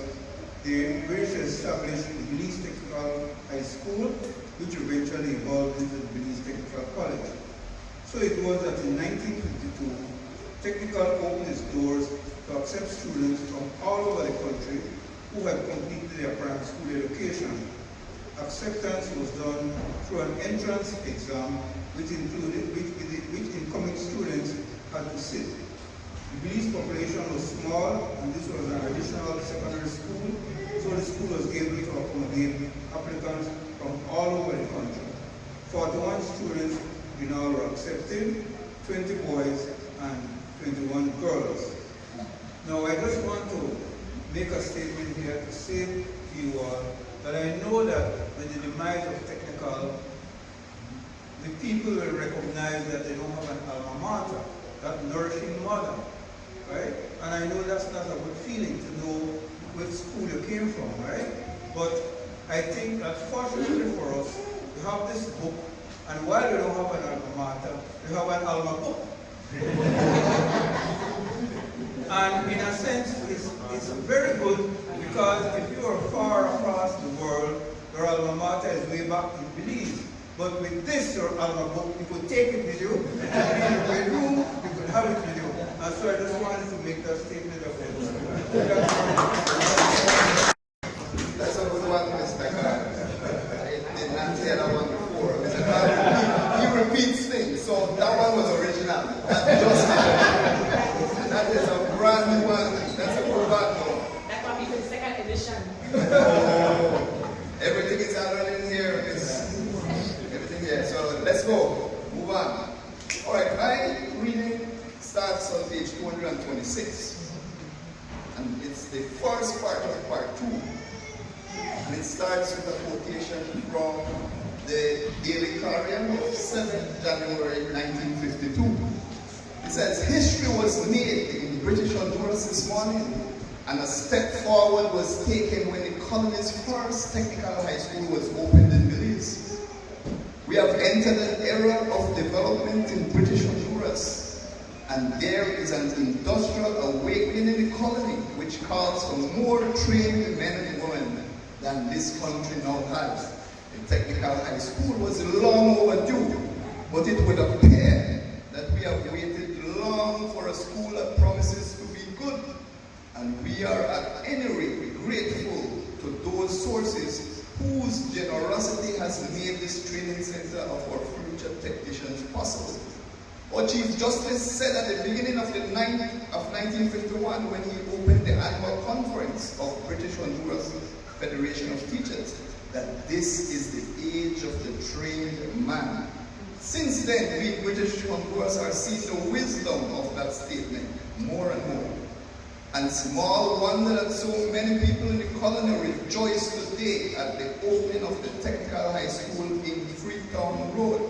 the British established the Belize Technical High School, which eventually evolved into the Belize Technical College. So it was that in 1952, Technical opened its doors to accept students from all over the country who had completed their primary school education. Acceptance was done through an entrance exam which incoming students had to sit. The Belize population was small, and this was an additional secondary school, so the school was able to accommodate applicants from all over the country. 41 students in all were accepted, 20 boys and 21 girls. Now I just want to make a statement here to say to you all that I know that with the demise of technical, the people will recognize that they don't have an alma mater, that nourishing mother, right? And I know that's not a good feeling to know which school you came from, right? But I think that fortunately for us, we have this book, and while we don't have an alma mater, we have an alma book. And in a sense, it's very good because if you are far across the world, your alma mater is way back in Belize. But with this, your alma book, you could take it with you, in your bedroom, you could have it with you. And so I just wanted to make that statement of it. That's a good one, Mr. Khan. I did not hear that one before. Mr. Khan, he repeats things, so that one was original. That is a brand new one. That's a good one. That might be the second edition. Everything is already in here. Everything here. So let's go. Move on. All right, my reading starts on page 226. And it's the first part of part 2. And it starts with a quotation from the Daily Clarion of 7th January 1952. It says, history was made in British Honduras this morning, and a step forward was taken when the colony's first technical high school was opened in Belize. We have entered an era of development in British Honduras, and there is an industrial awakening in the colony which calls for more trained men and women than this country now has. The technical high school was long overdue, but it would appear that we have waited long for a school that promises to be good, and we are at any rate grateful to those sources whose generosity has made this training center of our future technicians possible. Our Chief Justice said at the beginning of 1951 when he opened the annual conference of British Honduras Federation of Teachers that this is the age of the trained man. Since then, we British Honduras are seeing the wisdom of that statement more and more. And small wonder that so many people in the colony rejoice today at the opening of the Technical High School in Freetown Road.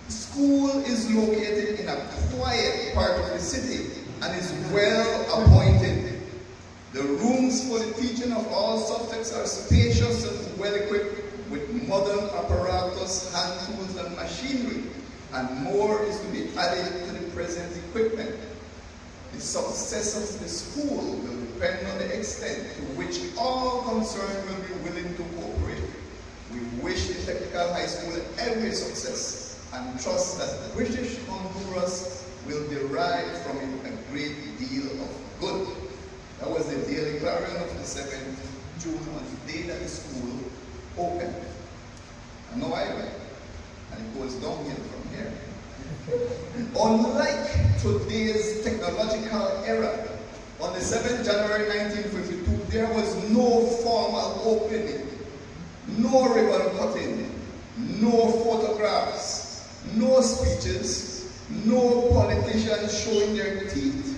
The school is located in a quiet part of the city and is well appointed. The rooms for the teaching of all subjects are spacious and well equipped with modern apparatus, hand tools and machinery, and more is to be added to the present equipment. The success of the school will depend on the extent to which all concerned will be willing to cooperate. We wish the Technical High School every success and trust that British Honduras will derive from it a great deal of Good. That was the daily clarion of the 7th June, on the day that the school opened. And now I went, and it goes downhill from here. Unlike today's technological era, on the 7th January 1952, there was no formal opening, no ribbon cutting, no photographs, no speeches, no politicians showing their teeth,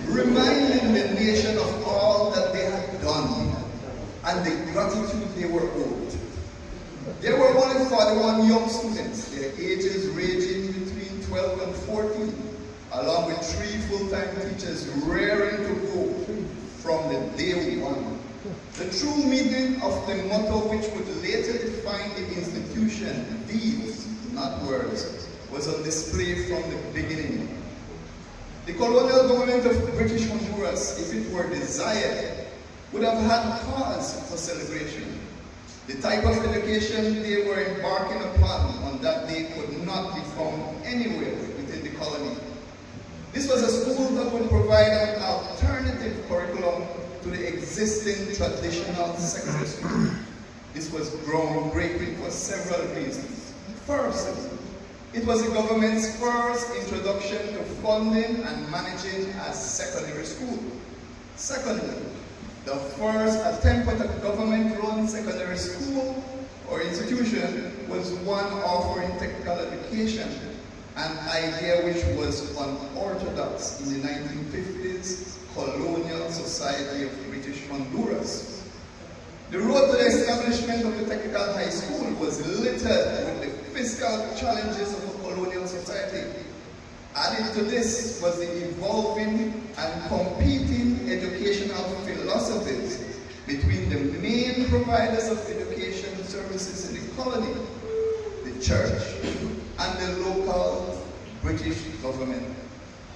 reminding the nation of all that they had done and the gratitude they were owed. There were only 41 young students, their ages ranging between 12 and 14, along with 3 full-time teachers raring to go from the day one. The true meaning of the motto, which would later define the institution, deeds, not words, was on display from the beginning. The colonial government of British Honduras, if it were desired, would have had cause for celebration. The type of education they were embarking upon on that day could not be found anywhere within the colony. This was a school that would provide an alternative curriculum to the existing traditional secondary school. This was groundbreaking for several reasons. First, it was the government's first introduction to funding and managing a secondary school. Secondly, the first attempt at a government-run secondary school or institution was one offering technical education, an idea which was unorthodox in the 1950s colonial society of British Honduras. The road to the establishment of the technical high school was littered with the fiscal challenges of a colonial society. Added to this was the evolving and competing educational philosophies between the main providers of education services in the colony, the church, and the local British government.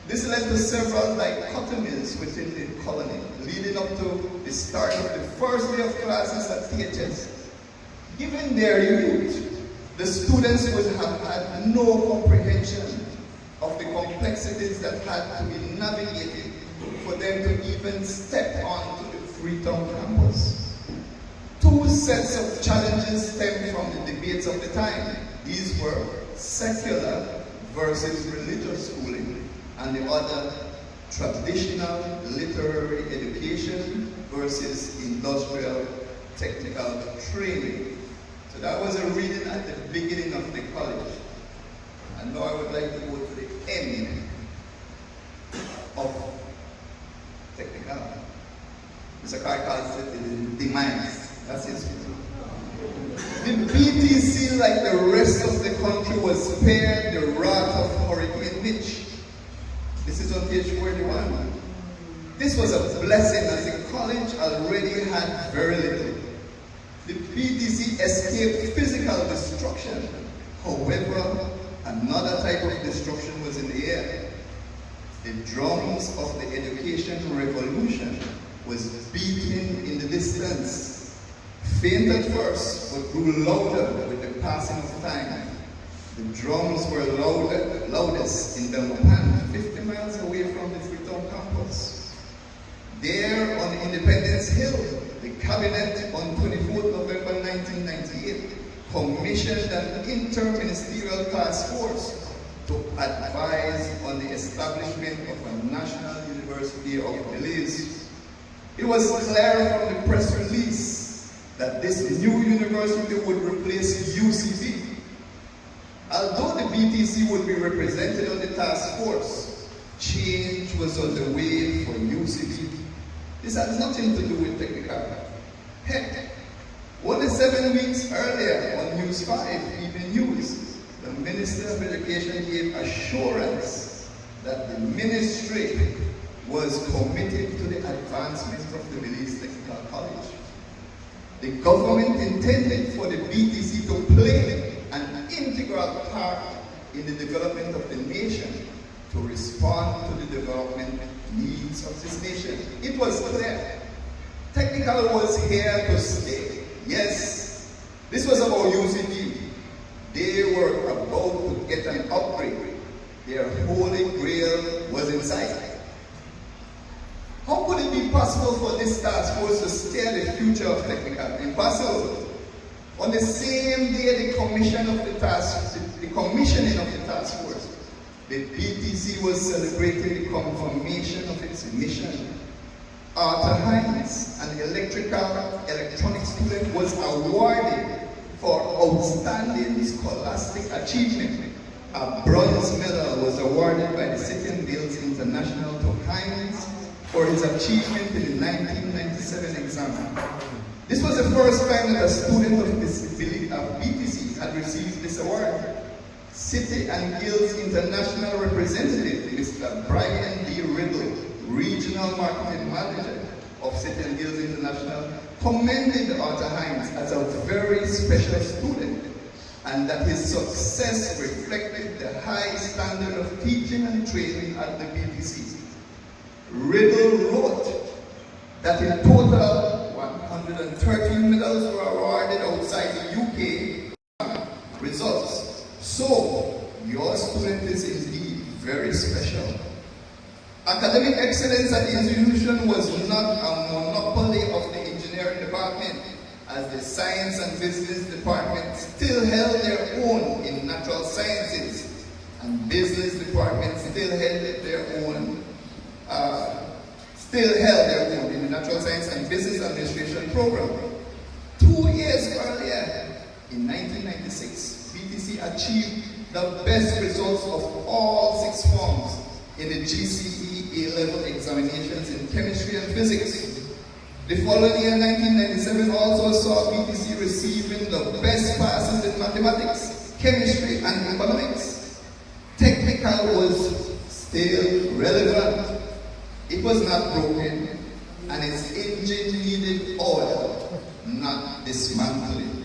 This led to several dichotomies within the colony, leading up to the start of the first day of classes at THS. Given their youth, the students would have had no comprehension of the complexities that had to be navigated for them to even step onto the Freetown campus. 2 sets of challenges stemmed from the debates of the time. These were secular versus religious schooling, and the other, traditional literary education versus industrial technical training. So that was a reading at the beginning of the college. And now I would like to go to the end of technical. Mr. Carr calls it the demise. That's his view. The BTC, like the rest of the country, was spared the wrath of Hurricane Mitch. This is on page 41. This was a blessing, as the college already had very little. The BTC escaped physical destruction. However, another type of destruction was in the air. The drums of the education revolution was beating in the distance. Faint at first, but grew louder with the passing of time. The drums were loudest in Belmopan, 50 miles away from the Freetown campus. There on Independence Hill, the cabinet on 24th November 1998 commissioned an inter-ministerial task force to advise on the establishment of a National University of Belize. It was clear from the press release that this new university would replace UCB. Although the BTC would be represented on the task force, change was on the way for UCB. This had nothing to do with technical. Heck, only 7 weeks earlier on News 5, Evening News, the Minister of Education gave assurance that the ministry was committed to the advancement of the Belize Technical College. The government intended for the BTC to play an integral part in the development of the nation, to respond to the development needs of this nation. It was clear. Technical was here to stay. Yes, this was about UCB. They were about to get an upgrade. Their holy grail was in sight. How impossible for this task force to steer the future of Technical. Impossible. On the same day the commissioning of the task force, the BTC was celebrating the confirmation of its mission. Arthur Hines, an electronics student, was awarded for outstanding scholastic achievement. A bronze medal was awarded by the City and Guilds International to Hines for his achievement in the 1997 exam. This was the first time that a student of BTC had received this award. City and Guilds International representative, Mr. Brian D. Riddle, Regional Marketing Manager of City and Guilds International, commended Arthur Hines as a very special student and that his success reflected the high standard of teaching and training at the BTC. Riddle wrote that in total 113 medals were awarded outside the UK results. So, your student is indeed very special. Academic excellence at the institution was not a monopoly of the engineering department, as the science and business department still held their own in natural sciences, and business department still held their own in the natural science and business administration program. 2 years earlier, in 1996, BTC achieved the best results of all 6 forms in the GCE A-level examinations in chemistry and physics. The following year, 1997, also saw BTC receiving the best passes in mathematics, chemistry, and economics. Technical was still relevant. It was not broken, and its engine needed oil, not dismantling.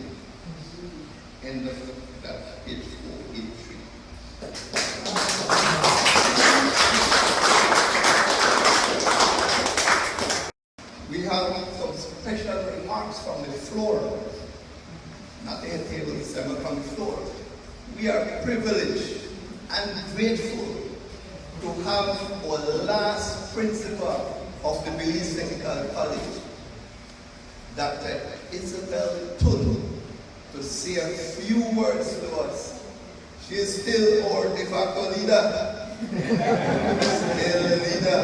End of that, page 483. We have some special remarks from the floor, not the table, several from the floor. We are privileged and grateful to have our last principal of the Belize Technical College, Dr. Isabel Tun, to say a few words to us. She is still our de facto leader. Still a leader.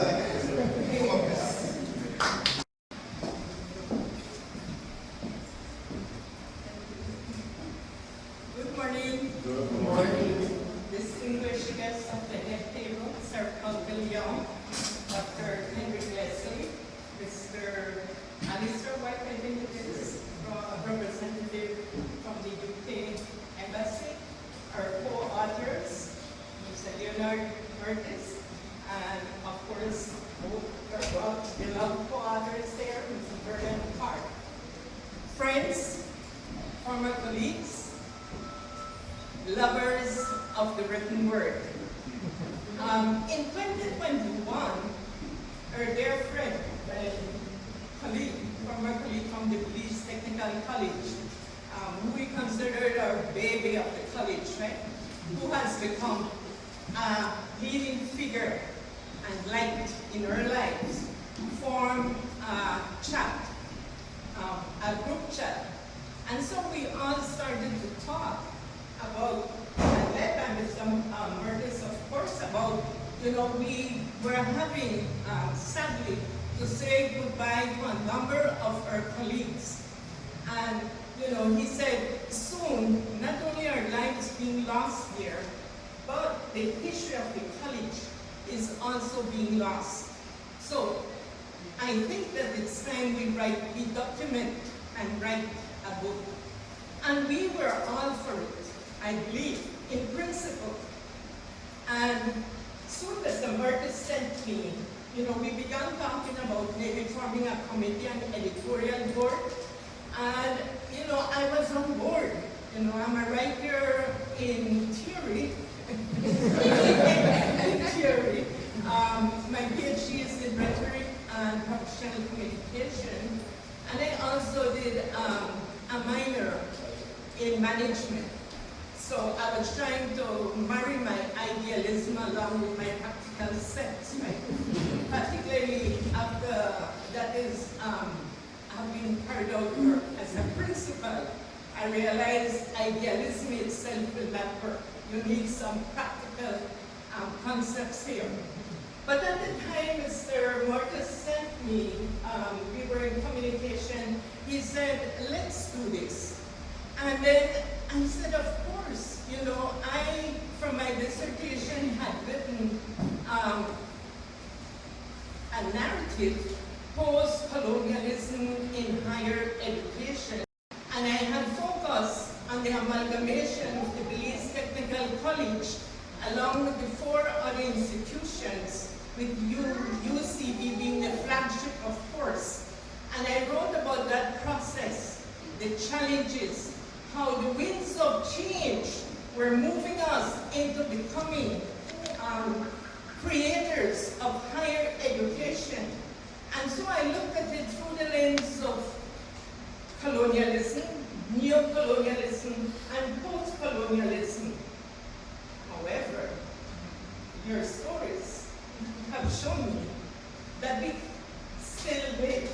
Come up, miss. Good morning. Good morning. Distinguished guests of the head table, Sir Colville Young, Dr. Henry Leslie, Mr. Alistair White, I think it is, a representative from the UK Embassy, our co-authors, Mr. Leonard Curtis, and of course, our beloved co-authors there, Mr. Vernon Clark. Friends, former colleagues, lovers of the written word. In 2021, our dear friend and colleague, former colleague from the Belize Technical College, who we considered our baby of the college, right? Who has become a leading figure and light in our lives, formed a chat, a group chat. And so we all started to talk about, and led by Mr. Murtis, of course, about, we were having, sadly, to say goodbye to a number of our colleagues. And, he said, soon, not only are lives being lost here, but the history of the college is also being lost. So, I think that it's time we document and write a book. And we were all for it, I believe, in principle. And soon Mr. Murtis sent me, we began talking about maybe forming a committee and editorial board. And, I was on board. I'm a writer in theory. My PhD is in rhetoric and professional communication. And I also did a minor in management. So I was trying to marry my idealism along with my practical sense, right? Particularly after that is have been carried out work. As a principal, I realize idealism itself will not work. You need some practical concepts here. But at the time Mr. Marcus sent me, we were in communication, he said, let's do this. And then I said, of course, you know, I, from my dissertation, had written a narrative, post-colonialism in higher education. And I had focused on the amalgamation of the Belize Technical College along with the 4 other institutions, with UCB being the flagship, of course. And I wrote about that process, the challenges, how the winds of change were moving us into becoming creators of higher education. And so I looked at it through the lens of colonialism, neo-colonialism, and post-colonialism. However, your stories have shown me that we still with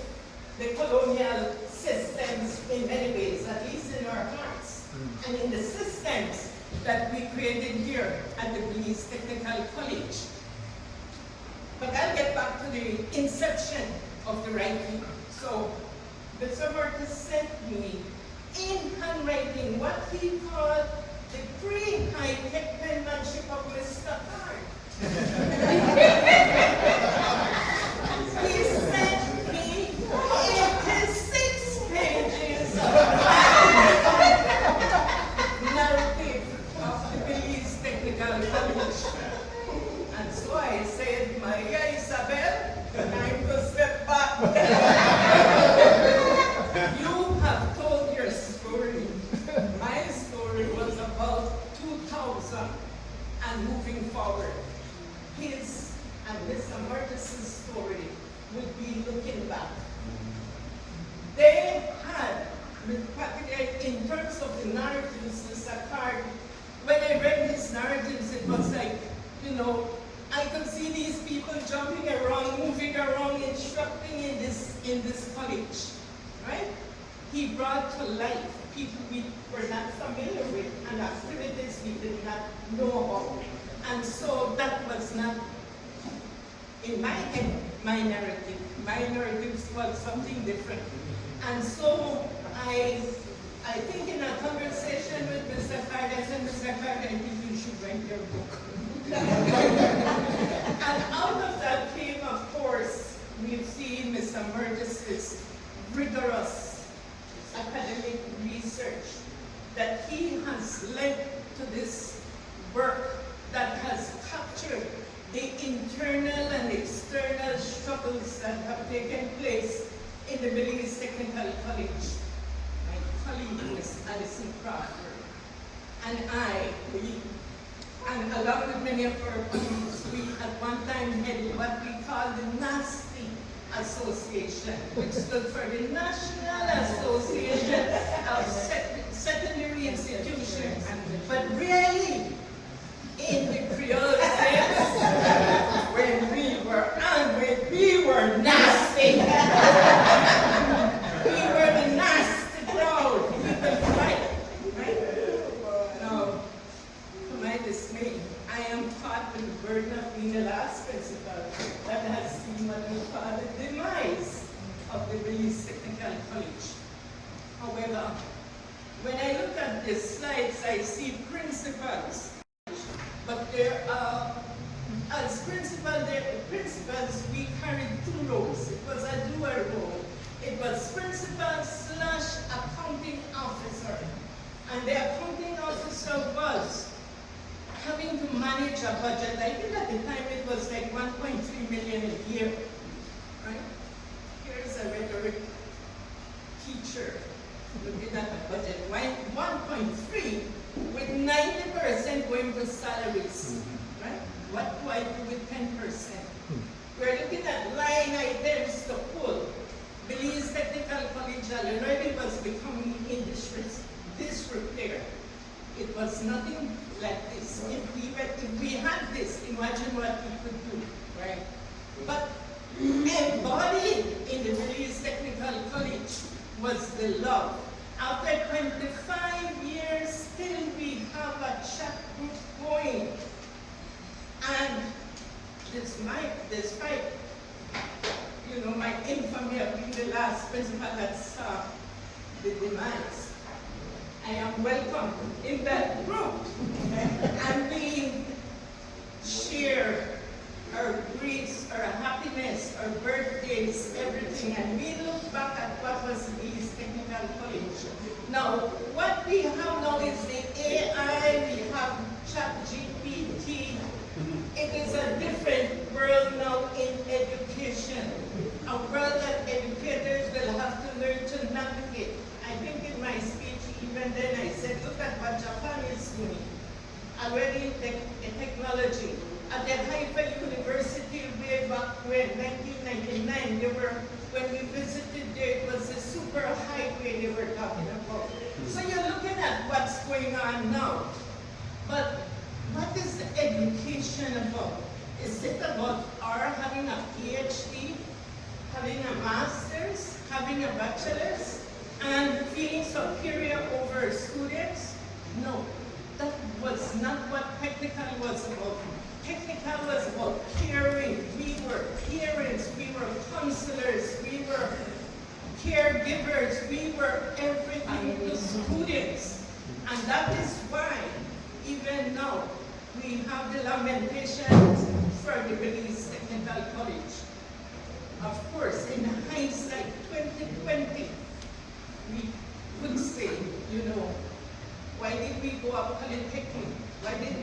the colonial systems in many ways, at least in our hearts, and in the systems that we created here at the Belize Technical College. But I'll get back to the inception of the writing. So, Mr. Marcus sent me in handwriting what he called the pre-high-tech penmanship of Mr. Card. He sent me 86 pages of narrative of the Belize Technical College. And so I said, Maria Isabel, time to step back. You have told your story. My story was about 2000 and moving forward. His and Mr. Marcus's story would be looking back. They had, in terms of the narratives, Mr. Card, when I read his narratives, it was like, you know, I could see these people jumping around, moving around, instructing in this college, right? He brought to life people we were not familiar with and activities we did not know about. And so that was not, in my head, my narrative. My narrative was something different. And so I think in a conversation with Mr. Card, I said, Mr. Card, I think you should write your book. And out of that came, of course, we've seen Mr. Marcus's rigorous academic research that he has led to this work that has captured the internal and external struggles that have taken place in the Belize Technical College. My colleague, Ms. Alison Crawford, and and along with many of our colleagues, we at one time headed what we call the NASTY Association, which stood for the National Association of Secondary Institutions, but really in the Creole sense, when we were angry, we were nasty. We were the nasty crowd. We could fight, right? Now, to my dismay, I am caught with the burden of being the last principal that has seen what we call the demise of the Belize Technical College. However, when I look at the slides, I see principals. But there are, as principals, we carried 2 roles. It was a dual role. It was principal / accounting officer. And the accounting officer was having to manage a budget. I think at the time it was like 1.3 million a year. Right? Here's a rhetoric teacher looking at the budget. 1.3 with 90% going to salaries, right? What do I do with 10%? We're looking at line items to pull. Belize Technical College already was becoming in disrepair. It was nothing like this. If we had this, imagine what we could do, right? But embodied in the Belize Technical College was the love. After 25 years, still we have a chat group going. And despite my infamy of being the last principal that saw the demise, I am welcome in that group. And we share our griefs, our happiness, our birthdays, everything. And we look back at what was Belize Technical College. Now, what we have now is the AI, we have ChatGPT. It is a different world now in education. A world that educators will have to learn to navigate. I think in my speech, even then I said, look at what Japan is doing. Already in technology. At the Haifa University way back when, 1999, when we visited there, it was a super highway they were talking about. So you're looking at what's going on now. But what is the education about? Is it about our having a PhD, having a master's, having a bachelor's, and feeling superior over students? No, that was not what technical was about. Technical was about caring. We were parents, we were counselors, we were caregivers, we were everything to students. And that is why, even now, we have the lamentations for the Belize Technical College. Of course, in hindsight, 2020, we could say, why did we go up polytechnic? Why did,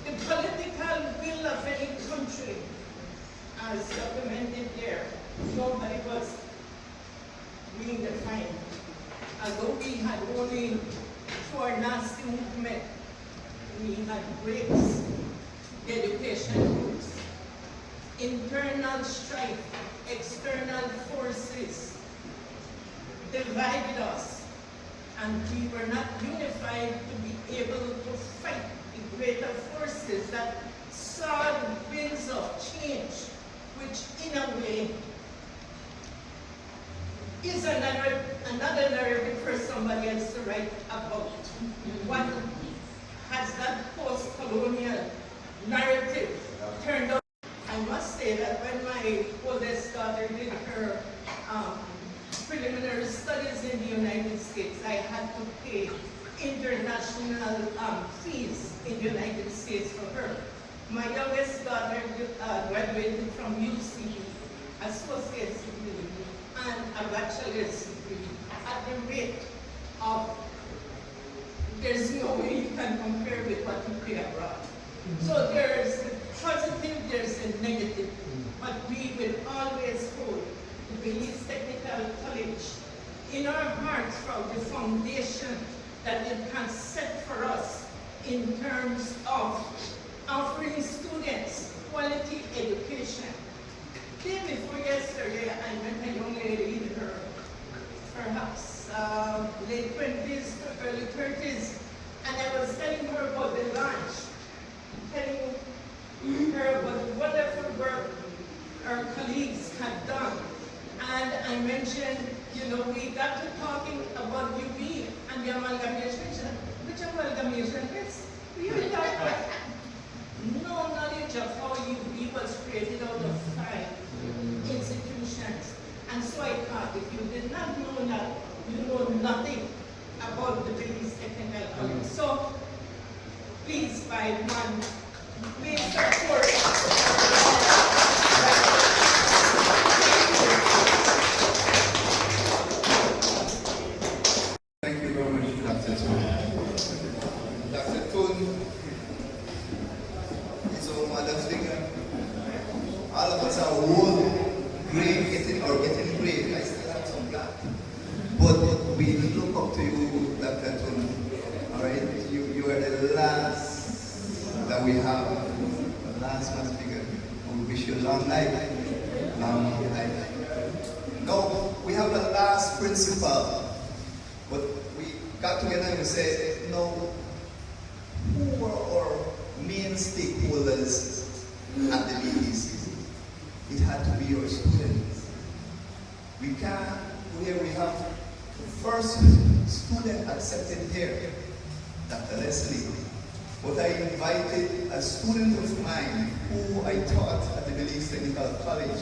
the political will of any country, as documented there, nobody was being defined. Although we had only, through our nasty movement, we had breaks, education groups, internal strife, external forces divided us, and we were not unified to be able to fight the greater forces that saw the winds of change, which in a way is another narrative for somebody else to write about. What has that post-colonial narrative turned out? I must say that when my oldest daughter did her preliminary studies in the United States, I had to pay international fees in the United States for her. My youngest daughter graduated from UCB, associate's degree, and a bachelor's degree at the rate of, there's no way you can compare with what you pay abroad. So there's the positive, there's the negative, but we will always hold the Belize Technical College in our hearts from the foundation that it has set for us in terms of offering students quality education. Day before yesterday, I met a young lady in her perhaps late 20s to early 30s, and I was telling her about the launch, telling her about the wonderful work our colleagues had done. And I mentioned, we got to talking about UB and the amalgamation. Which amalgamation is? We had no knowledge of how UB was created out of 5 institutions. And so I thought, if you did not know that, you know nothing about the Belize Technical College. So, please, by one, please support. Thank you very much, Dr. Tun. Dr. Tun is our mother's figure. All of us are old, gray, getting gray. I still have some black. But we look up to you, Dr. Tun. All right? You are the last that we have, the last mother figure. We wish you a long life. Long life. No, we have the last principal. But we got together and we said, who are our main stakeholders at the BEC? It had to be your students. We have the first student accepted here, Dr. Leslie. But I invited a student of mine who I taught at the Belize Technical College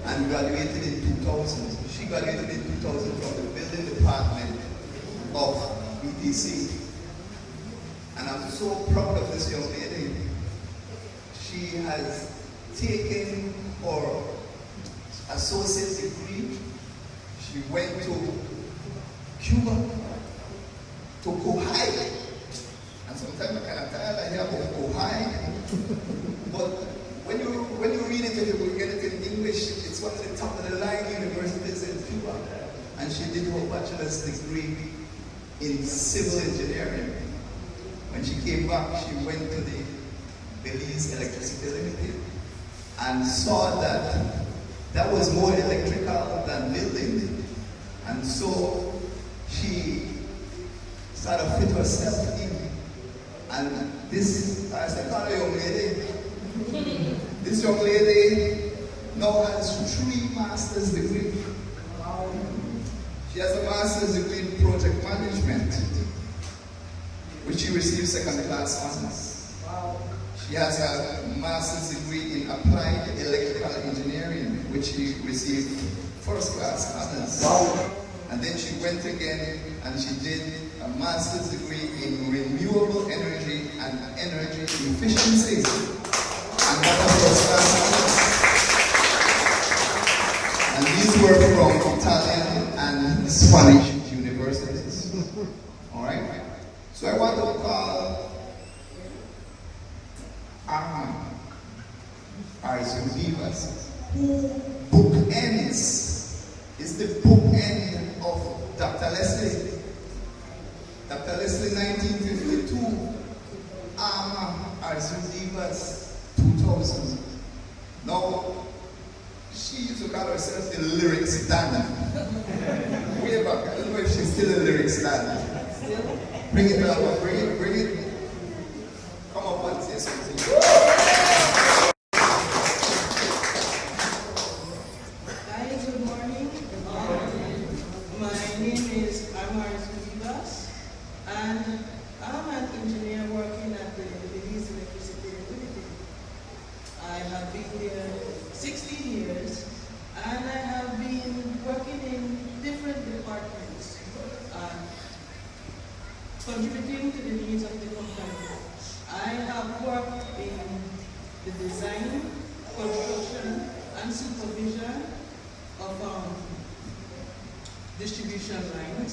and graduated in 2000. She graduated in 2000 from the building department of BTC. And I'm so proud of this young lady. She has taken her associate degree. She went to Cuba, to Kohai. And sometimes I kind of tired I hear about Kohai. But when you read it and you will get it in English, it's one of the top of the line universities in Cuba. And she did her bachelor's degree in civil engineering. When she came back, she went to the Belize Electricity Limited and saw that that was more electrical than building. And so she started to fit herself in. And this, as I call her young lady, this young lady now has 3 master's degrees. She has a master's degree in project management, which she received second-class honors. She has a master's degree in applied electrical engineering, which she received first-class honors. And then she went again and she did a master's degree in renewable energy and energy efficiency. And that was first-class honors. And these were from Italian and Spanish universities. All right? So I want to call Arzudivas, who bookends, is the bookend of Dr. Leslie. Dr. Leslie 1952, Arzudivas 2000. Now, she used to call herself the lyrics Dana. Way back, I don't know if she's still a lyrics Dana. Bring it up, bring it. Come up and say something. Hi, good morning. My name is Amar Zudivas, and I'm an engineer working at the Belize Electricity Limited. I have been there 16 years, and I have been working in different departments, contributing to the needs of the company. I have worked in the design, construction, and supervision of distribution lines.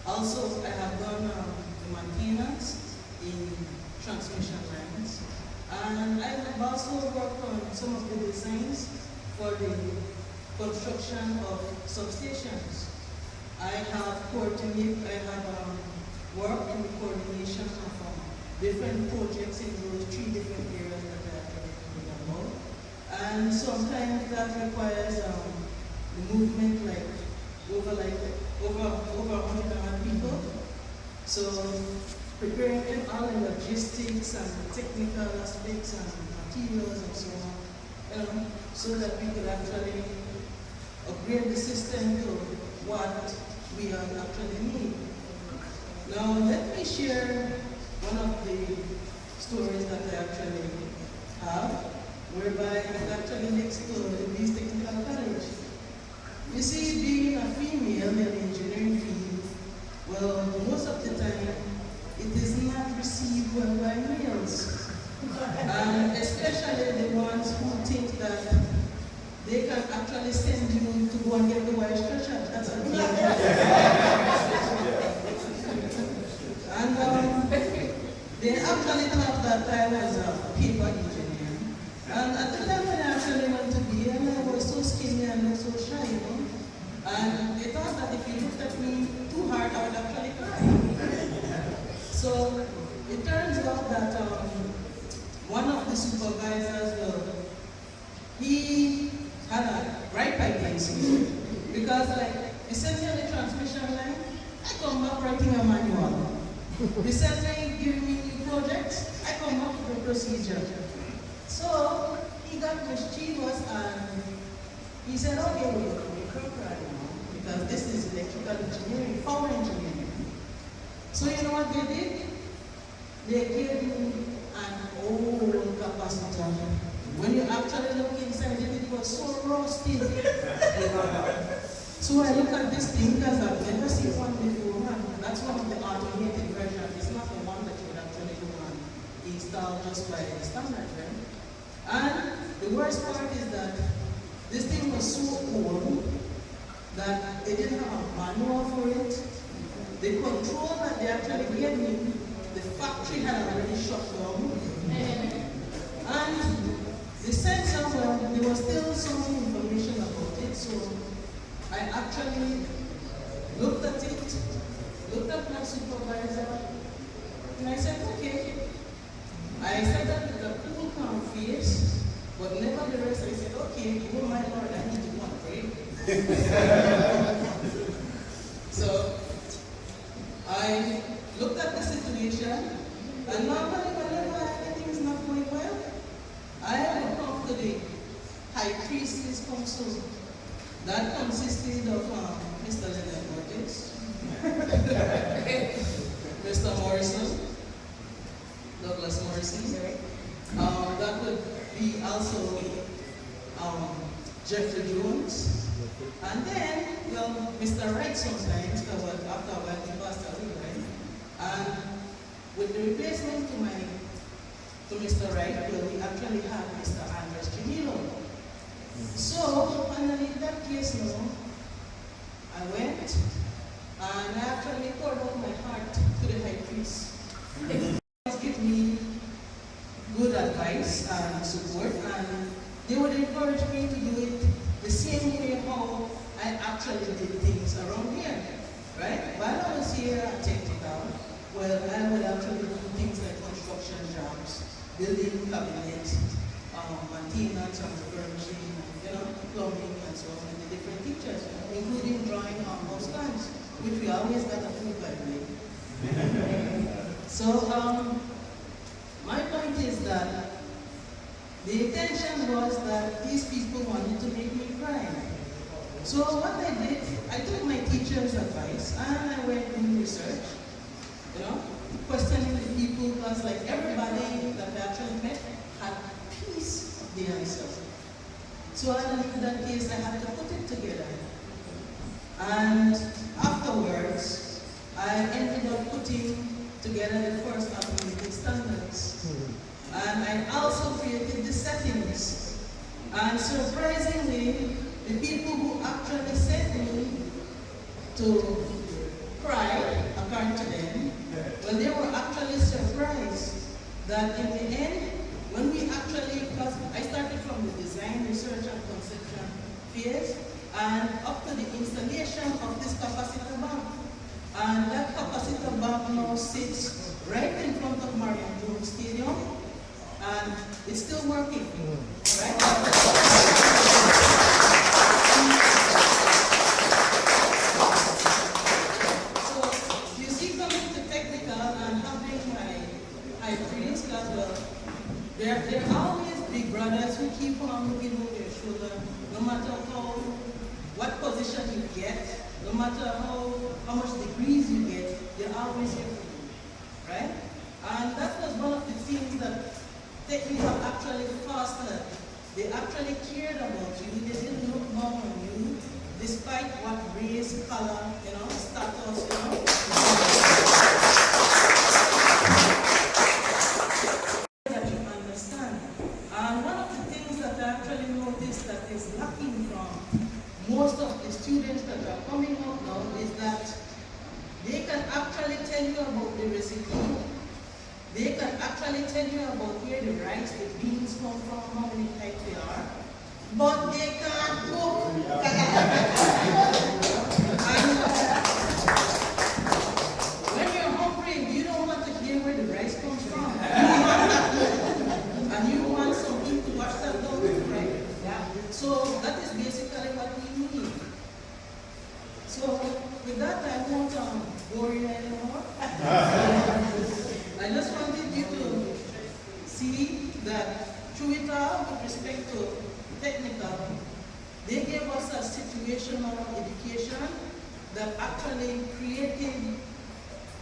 Also, I have done the maintenance in transmission lines. And I have also worked on some of the designs for the construction of substations. I have worked in the coordination of different projects in those 3 different areas that I have talking about. And sometimes that requires the movement over 100 people. So preparing all the logistics and the technical aspects and materials and so on, so that we could actually upgrade the system to what we actually need. Now let me share one of the stories that I actually have, whereby it actually links to the Belize Technical College. You see, being a female in the engineering field, well, most of the time, it is not received well by males. And especially the ones who think that they can actually send you to go and get the wire stretcher. That's a And they actually thought that I was a paper engineer. And at the time when I actually went to be, and I was so skinny and so shy, and they thought that if you looked at me too hard, I would actually cry. So it turns out that one of the supervisors, he had a right against me. Because he sent me on the transmission line, I come back writing a manual. He sent me giving me new projects, I come up with a procedure. So he got mischievous and he said, okay, wait, curve right now because this is electrical engineering, power engineering. So you know what they did? They gave me an old capacitor. When you actually look inside it, it was so rusty. So I look at this thing because I've never seen one before, and that's one of the automated versions. It's not the one that you would actually go and install just by the standard, right? And the worst part is that this thing was so old that they didn't have a manual for it. The control that they actually gave me, the factory had already shut down. And the sensor, well, there was still some information about it, so I actually looked at it, looked at my supervisor, and I said, okay. I said that with a cool, calm face, but nevertheless, I said, okay, oh my Lord, I need to go and pray. So I looked at the situation, and normally whenever anything is not going well, I would come to the high priest's council. That consisted of Mr. Leonard Mortis, Mr. Morrison, Douglas Morrison. That would be also Jeffrey Jones. And then, well, Mr. Wright sometimes, because after a while he passed away, right? And with the replacement to Mr. Wright, well, we actually had Mr. Andres Chimilo. So, finally, in that case, you know, I went and I actually poured out my heart to the high priest. He gave me good advice and support, and they would encourage me to do it the same way how I actually did things around here, right? While I was here at Technical, well, I would actually do things like construction jobs, building cabinets, maintenance and refurbishing, plumbing and so on, with the different teachers, including drawing house plans, which we always got approved, by the way. So, my point is that the intention was that these people wanted to make me cry. So what I did, I took my teacher's advice and I went in research, questioning the people, because like everybody that I actually met had pieced the answer. So in that case, I had to put it together. And afterwards, I ended up putting together the first automated standards. And I also created the settings. And surprisingly, the people who actually sent me to cry, according to them, well, they were actually surprised that in the end, when we actually, because I started from the design, research, and conception phase, and up to the installation of this capacitor bank. And that capacitor bank now sits right in front of Marion Jones Stadium, and it's still working, right? So, you see, coming to technical and having my friends as well, there are always big brothers who keep on looking over your shoulder, no matter what position you get, no matter how much degrees you get, they're always here for you, right? And that was one of the things that technical actually fostered. They actually cared about you. They didn't look down on you, despite what race, color, status, that you understand. And one of the things that I actually noticed that is lacking from most of the students that are coming out now is that they can actually tell you about the recipe. They can actually tell you about where the rice, the beans come from, how many types they are, but they can't cook. And when you're hungry, you don't want to hear where the rice comes from. And you want something to wash that down with, right? Yeah. So that is basically what we need. So with that, I won't bore you anymore. I just wanted you to see that through it all, with respect to technical, they gave us a situational education that actually created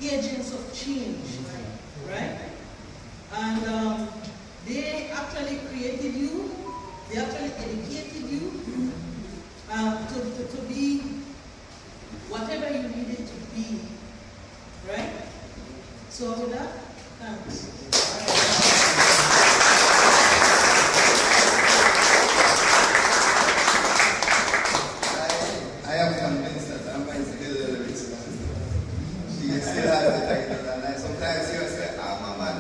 agents of change, right? And they actually created you, they actually educated you to be whatever you needed to be, right? So with that, thanks. I am convinced that Amma is still the lyrics man. She still has the title, and I sometimes hear her say, Amma man,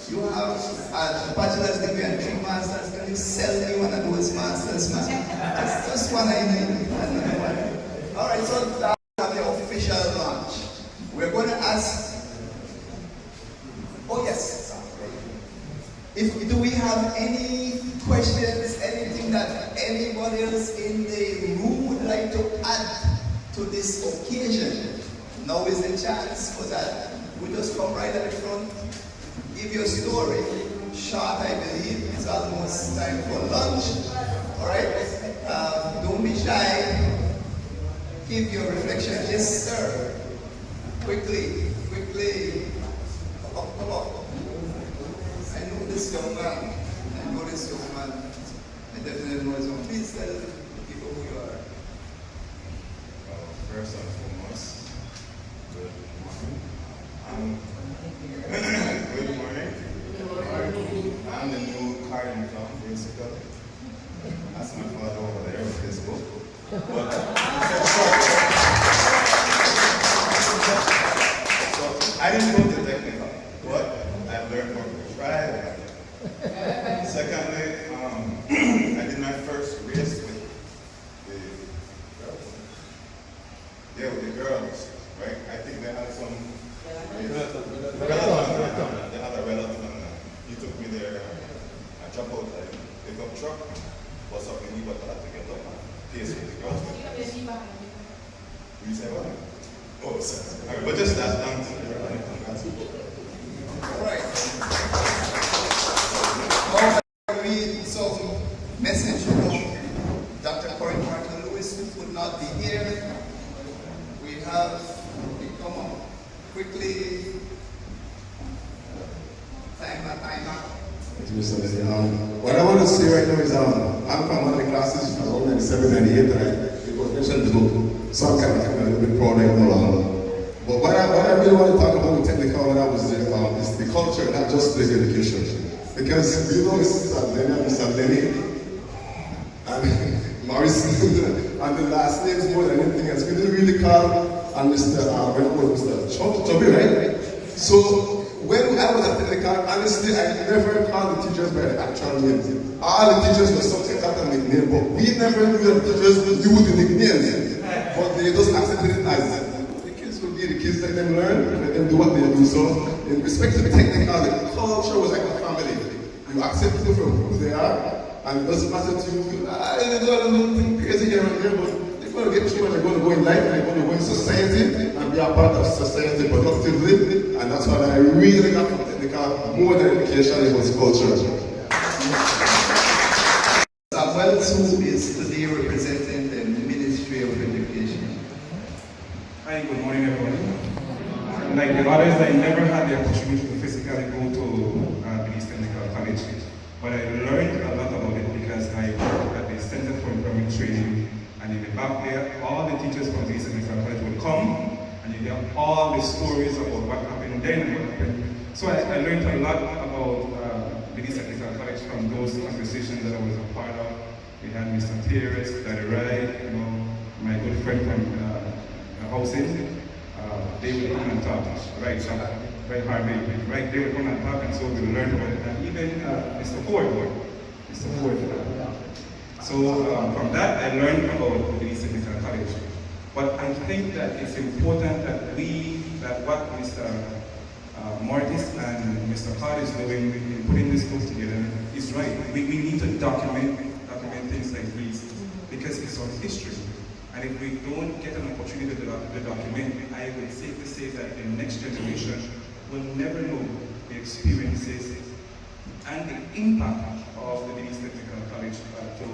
you have a bachelor's degree and 3 masters. Can you sell me one of those masters, man? Just one I need. Another one. All right, so now we have the official launch. We're going to ask. Oh yes. Do we have any questions? Anything that anybody else in the room would like to add to this occasion? Now is the chance for that. We just come right at the front. Give your story. Short, I believe. It's almost time for lunch. All right? Don't be shy. Give your reflection. Yes, sir. Quickly. Come on. I know this young man. I definitely know his own. Please tell people who you are. First and foremost, good morning. Good morning. I'm the new car in town, basically. That's my father over there with his book. So I didn't go to technical, but I learned from the trial. Secondly, I did my first race with the girls, right? I think they had some relative. They had a relative, and he took me there. I jump out, I pick up truck, bust up the knee, but I had to get up and pace with the girls. You say what? Oh, sorry. All right, but just that down to the right. All right. Now I read some message from Dr. Corinne Martin Lewis, who could not be here. We have, come on, quickly, time out. What I want to say right now is I'm from one of the classes from 97, 98, it was mentioned below. So I'm kind of a little bit proud right now. But what I really want to talk about with technical when I was there is the culture, not just the education. Because you know Mr. Lenny, and Morrison, and the last names more than anything else. We didn't really call and Mr. Chubby, right? So when I was at technical, honestly, I never called the teachers by the actual names. All the teachers were subject to a nickname, but we never knew that the teachers knew the nicknames. But they just accepted it as the kids would be the kids, let them learn, let them do what they do. So in respect to the technical, the culture was like a family. You accept people for who they are, and it doesn't matter to you, they do a little thing crazy here and there, but they're going to get through and they're going to go in life and they're going to go in society and be a part of society productively, and that's what I really got from technical, more than education, it was culture. Samuel Tsu is today representing the Ministry of Education. Hi, good morning everyone. Like the others, I never had the opportunity to physically go to Belize Technical College, but I learned a lot about it because I worked at the Center for Employment Training, and in the back there, all the teachers from Belize Technical College would come, and you hear all the stories about what happened then and what happened. So I learned a lot about Belize Technical College from those conversations that I was a part of. We had Mr. Pierce, Daddy Wright, my good friend from housing. They would come and talk, right? So, right, Harvey, right? They would come and talk, and so we learned about it. And even Mr. Ford. So from that, I learned about Belize Technical College. But I think that it's important that what Mr. Mortis and Mr. Hart is doing in putting this book together is right. We need to document things like these because it's our history. And if we don't get an opportunity to document, I would safely say that the next generation will never know the experiences and the impact of the Belize Technical College to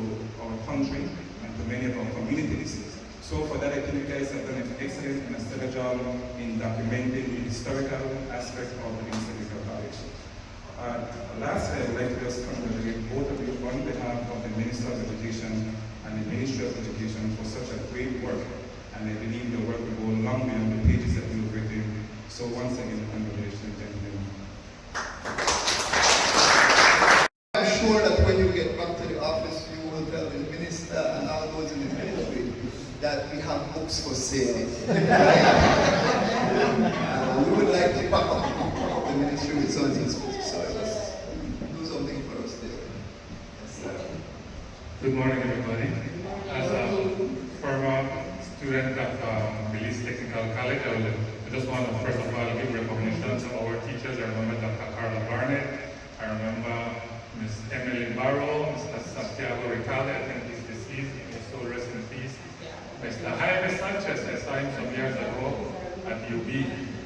our country and to many of our communities. So for that, I think you guys have done an excellent and a stellar job in documenting the historical aspect of the Belize Technical College. Lastly, I would like to just congratulate both of you on behalf of the Minister of Education and the Ministry of Education for such a great work. And I believe your work will go long beyond the pages that you've written. So once again, congratulations, gentlemen. I'm sure that when you get back to the office, you will tell the minister and all those in the ministry that we have books for sale. We would like to pack up the ministry with some of these books. So just do something for us there. Yes, sir. Good morning, everybody. As a former student of Belize Technical College, I just want to first of all give recognition to our teachers. I remember Dr. Carla Barnett. I remember Ms. Emily Barrow, Mr. Santiago Ricalde, I think he's deceased, may his soul rest in peace. Mr. Jaime Sanchez, I saw him some years ago at UB.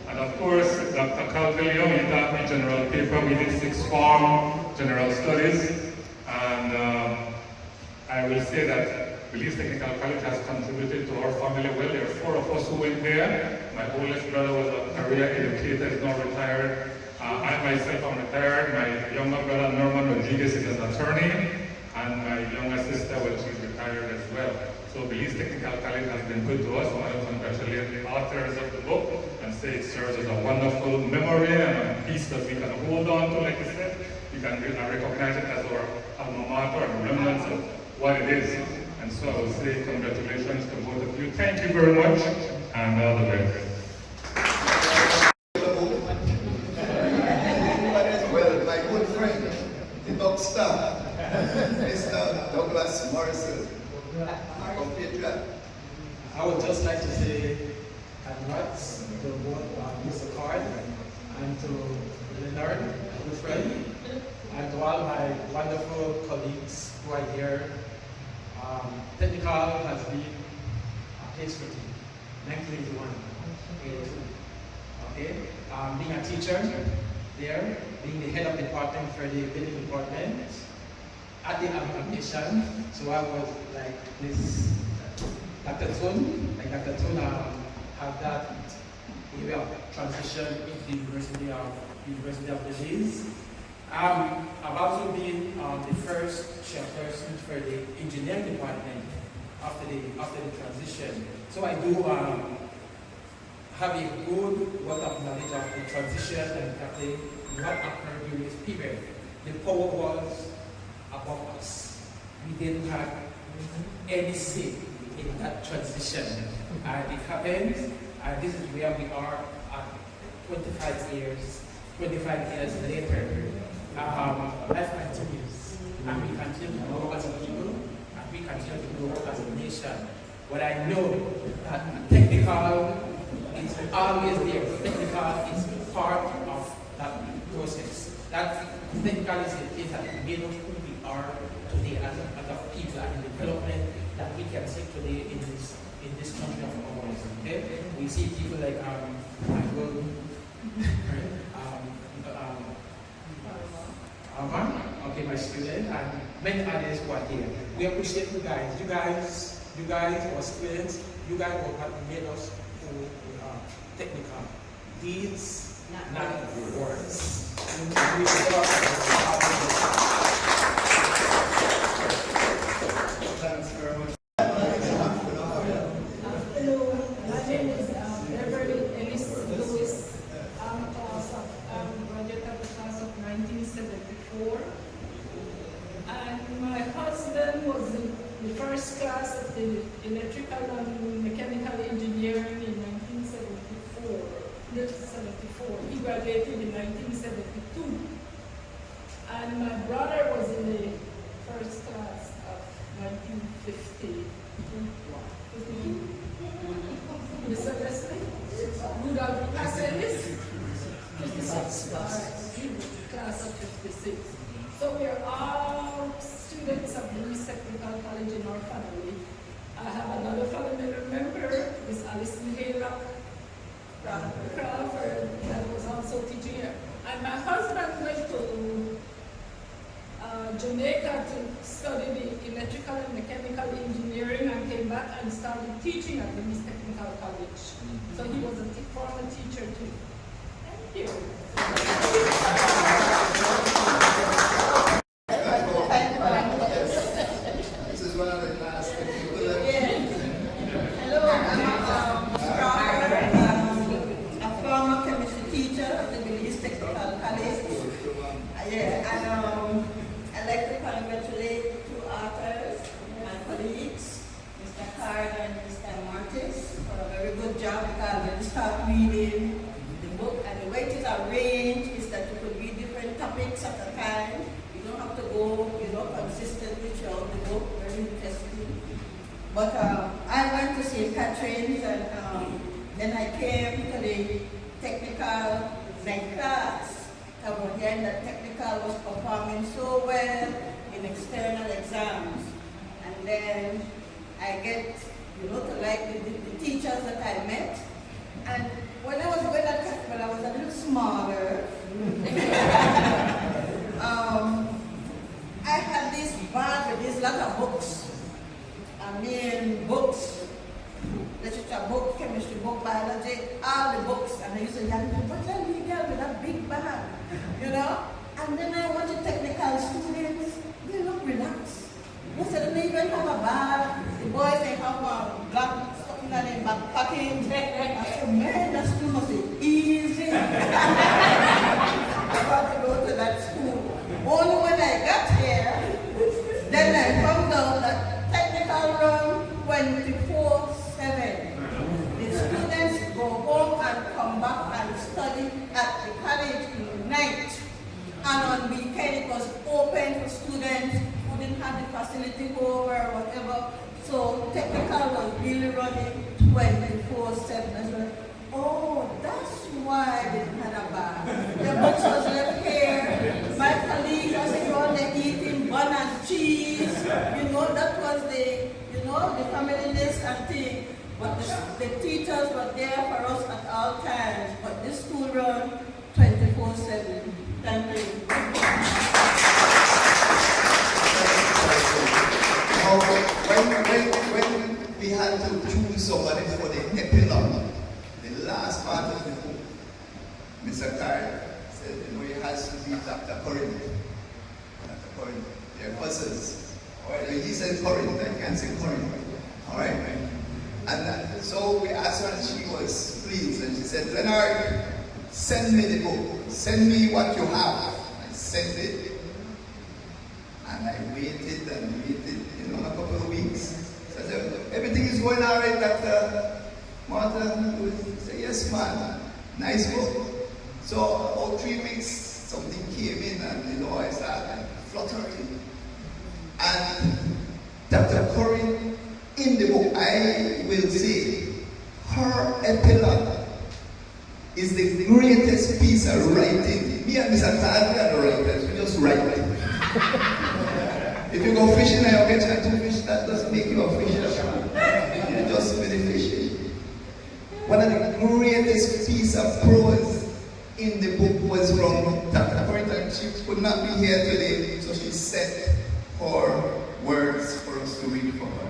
And of course, Dr. Calvillo, he taught me general paper. We did 6th form general studies. And I will say that Belize Technical College has contributed to our family well. There are 4 of us who went there. My oldest brother was a career educator, is now retired. I myself am retired. My younger brother, Norman Rodriguez, is an attorney. And my younger sister, well, she's retired as well. So Belize Technical College has been good to us. I want to congratulate the authors of the book and say it serves as a wonderful memory and a piece that we can hold on to, like I said. We can recognize it as our alma mater and remnants of what it is. And so I will say congratulations to both of you. Thank you very much, and all the best. Well, my good friend, the doctor, Mr. Douglas Morrison, my compatriot. I would just like to say congrats to both Mr. Card and to Leonard, my good friend, and to all my wonderful colleagues who are here. Technical has been a place for me, 1981. Okay, being a teacher there, being the head of department for the building department at the amalgamation. So I was like this, Dr. Tun, have that area of transition into the University of Belize. I've also been the first chairperson for the engineering department after the transition. So I do have a good wealth of knowledge of the transition and exactly what occurred during this period. The power was above us. We didn't have any say in that transition. It happened, and this is where we are at 25 years later. Life continues, and we continue to grow as a people, and we continue to grow as a nation. But I know that technical is always there. Technical is part of that process. That technical is that made us who we are today as a people and the development that we can see today in this country of ours. Okay? We see people like Michael, okay, my student, and many others who are here. We appreciate you guys. You guys were students. You guys were what made us who we are. Technical. Deeds, not words. Thanks very much. Hello, my name is Reverend Ellis Lewis. I'm a graduate of the class of 1974. And my husband was in the first class of the electrical and mechanical engineering in 1974. He graduated in 1972. And my brother was in the first class of 1950. Mr. Leslie? Rudolph Cassilis? 56. Class of 56. So we are all students of Belize Technical College in our family. I have another family member, Miss Alice Mihela Crawford, that was also teaching here. And my husband went to Jamaica to study the electrical and mechanical engineering teaching at the Belize Technical College. So he was a former teacher too. Thank you. This is one of the class. Hello, I'm a former chemistry teacher at the Belize Technical College. I'd like to congratulate two authors, my colleagues, Mr. Card and Mr. Martis, for a very good job because when you start reading the book and the way it is arranged is that you could read different topics at a time. You don't have to go, consistently throughout the book, very interesting. But I went to St. Catherine's and then I came to the technical night class. Again, the technical was performing so well in external exams. And then I get, to like the teachers that I met. And when I was going at technical, I was a little smaller. I had this bag with this lot of books. Books, literature book, chemistry book, biology, all the books. And I used to yell, but I need girl with a big bag, And then I went to technical students, they look relaxed. Most of them even have a bag. The boys, they have a black stuff in their back pocket. I said, man, that school must be easy. I got to go to that school. Only when I got here, then I found out that technical run 24/7. The students go home and come back and study at the college in the night. And on weekend it was open for students who didn't have the facility over or whatever. So technical was really running 24/7 as well. Oh, that's why they didn't have a bag. The books was left here. My colleagues was around there eating bun and cheese. That was the family list and thing. But the teachers were there for us at all times. But this school run 24/7. Thank you. When we had to choose somebody for the epilogue, the last part of the book, Mr. Card said, it has to be Dr. Corinne. Dr. Corinne, they're cousins. All right, he said Corinne, I can't say Corinne. All right? And so we asked her and she was pleased. And she said, Leonard, send me the book. Send me what you have. I sent it. And I waited and waited, a couple of weeks. So I said, everything is going all right, Dr. Martin? He said, yes, man. Nice book. So about 3 weeks, something came in and, I started fluttering. And Dr. Corinne, in the book, I will say, her epilogue is the greatest piece of writing. Me and Mr. Tad, we are the writers, we just write. If you go fishing and you get to fish, that doesn't make you a fisher. You just finish fishing. One of the greatest piece of prose in the book was from Dr. Corinne. She could not be here today, so she sent her words for us to read for her.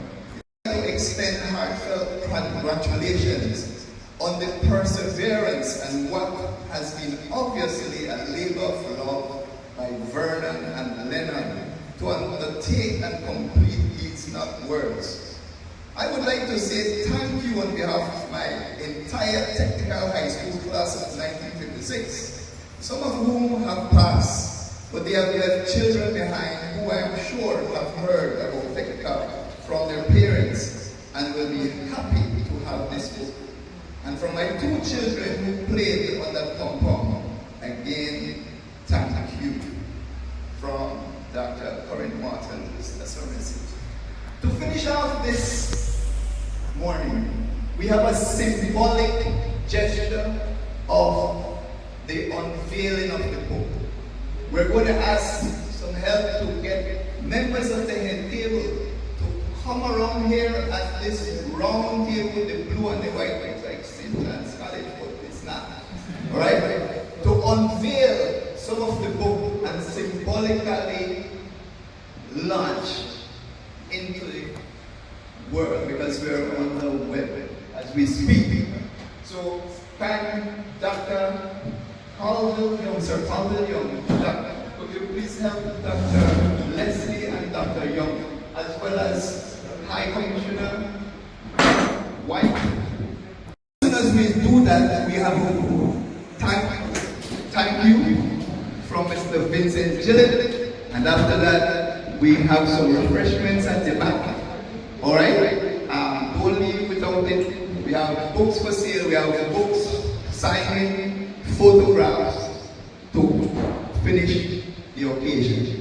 I would extend heartfelt congratulations on the perseverance and what has been obviously a labor of love by Vernon and Leonard to undertake and complete these words. I would like to say thank you on behalf of my entire technical high school class of 1956, some of whom have passed, but they have left children behind who I am sure have heard about technical from their parents and will be happy to have this book. And from my 2 children who played on that compound, again, thank you. From Dr. Corinne Martin, that's our message. To finish off this morning, we have a symbolic gesture of the unveiling of the book. We're going to ask some help to get members of the head table to come around here at this round table with the blue and the white, like St. John's College, but it's not. All right? To unveil some of the book and symbolically launch into the world because we're on the web as we speak. So thank Dr. Colville Young, Sir Colville Young. Could you please help Dr. Leslie and Dr. Young, as well as High Commissioner White. As soon as we do that, we have thank you from Mr. Vincent Gillett, and after that, we have some refreshments at the back. All right? Don't leave without it. We have books for sale, we have books, signing, photographs to finish the occasion.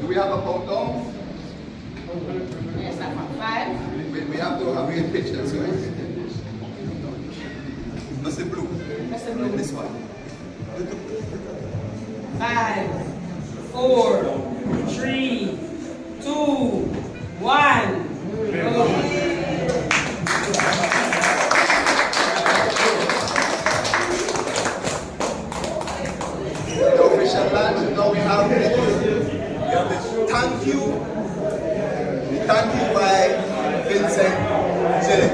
Do we have a countdown? Yes, I'm on 5. We have to have real pictures, right? Mr. Blue. Mr. Blue. This one. 5, 4, 3, 2, 1. The official lunch. Now we have the thank you. The thank you by Vincent Gillett.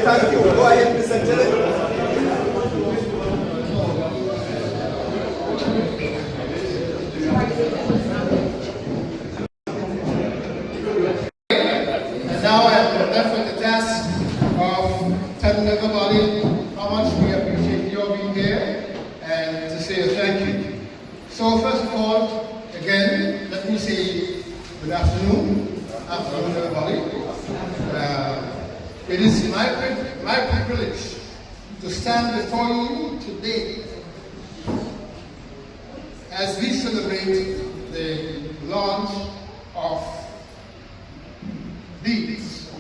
Thank you. Go ahead, Mr. Gillett. And now I am left with the task of telling everybody how much we appreciate your being here and to say a thank you. So first of all, again, let me say good afternoon. Afternoon, everybody. It is my privilege to stand before you today as we celebrate the launch of deeds,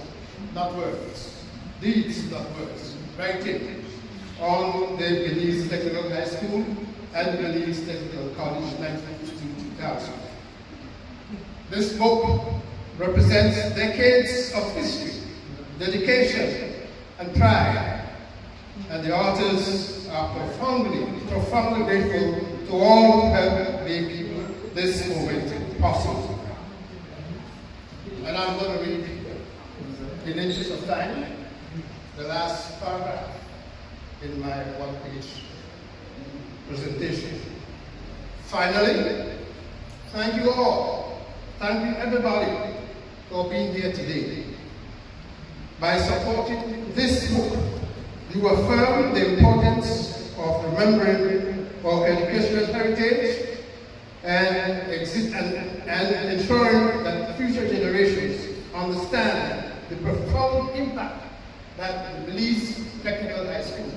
not words. Deeds, not words. Writing on the Belize Technical High School and Belize Technical College 1992-2000. This book represents decades of history, dedication, and pride, and the authors are profoundly grateful to all who helped make this moment possible. And I'm going to read, in the interest of time, the last paragraph in my one-page presentation. Finally, thank you all. Thank you everybody for being here today. By supporting this book, you affirm the importance of remembering our educational heritage and ensuring that future generations understand the profound impact that the Belize Technical High School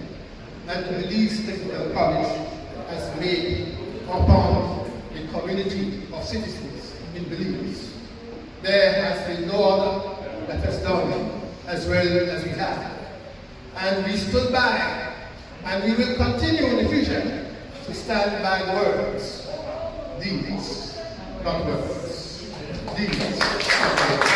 and the Belize Technical College has made upon the community of citizens in Belize. There has been no other that has done as well as we have. And we stood by, and we will continue in the future to stand by the words. Deeds, not words. Deeds, not words.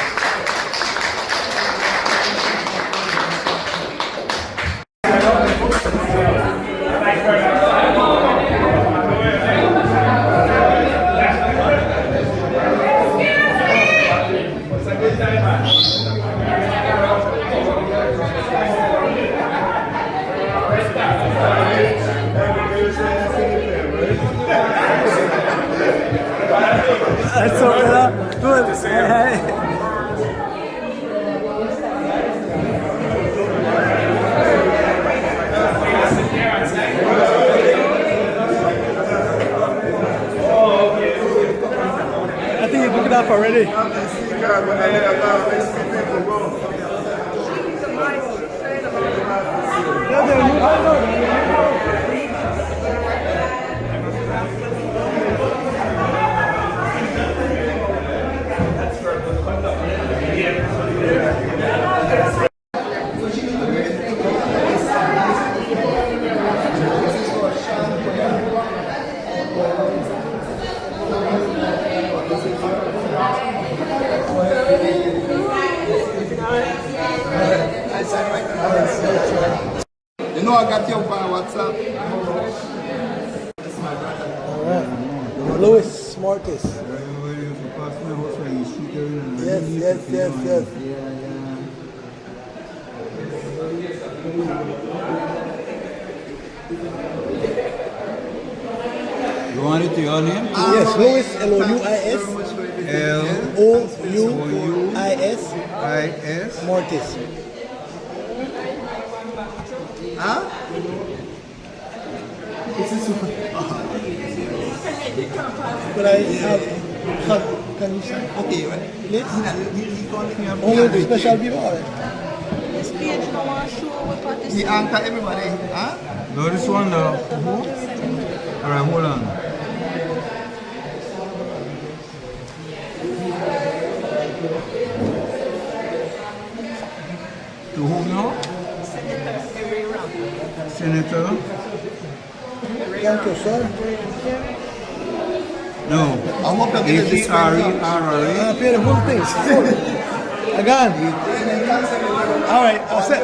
That's okay. Good. Hey. it off already. You know I got you on WhatsApp. Alright. Louis Mortis. Yes. You want it to your name? Yes, Louis, L-O-U-I-S. L-O-U-I-S. I-S. Mortis. Huh? Could I have, can you sign? Okay, right. Please? He calling me up. Only the special people, alright. This page no one show what participants. He anchor everybody. Huh? No, this one now. Alright, hold on. To whom now? Senator every round. Senator? Thank you, sir. No. I hope you get this A-C-R-E-R-R-A. Pay the whole thing. Again. Alright, I'll set.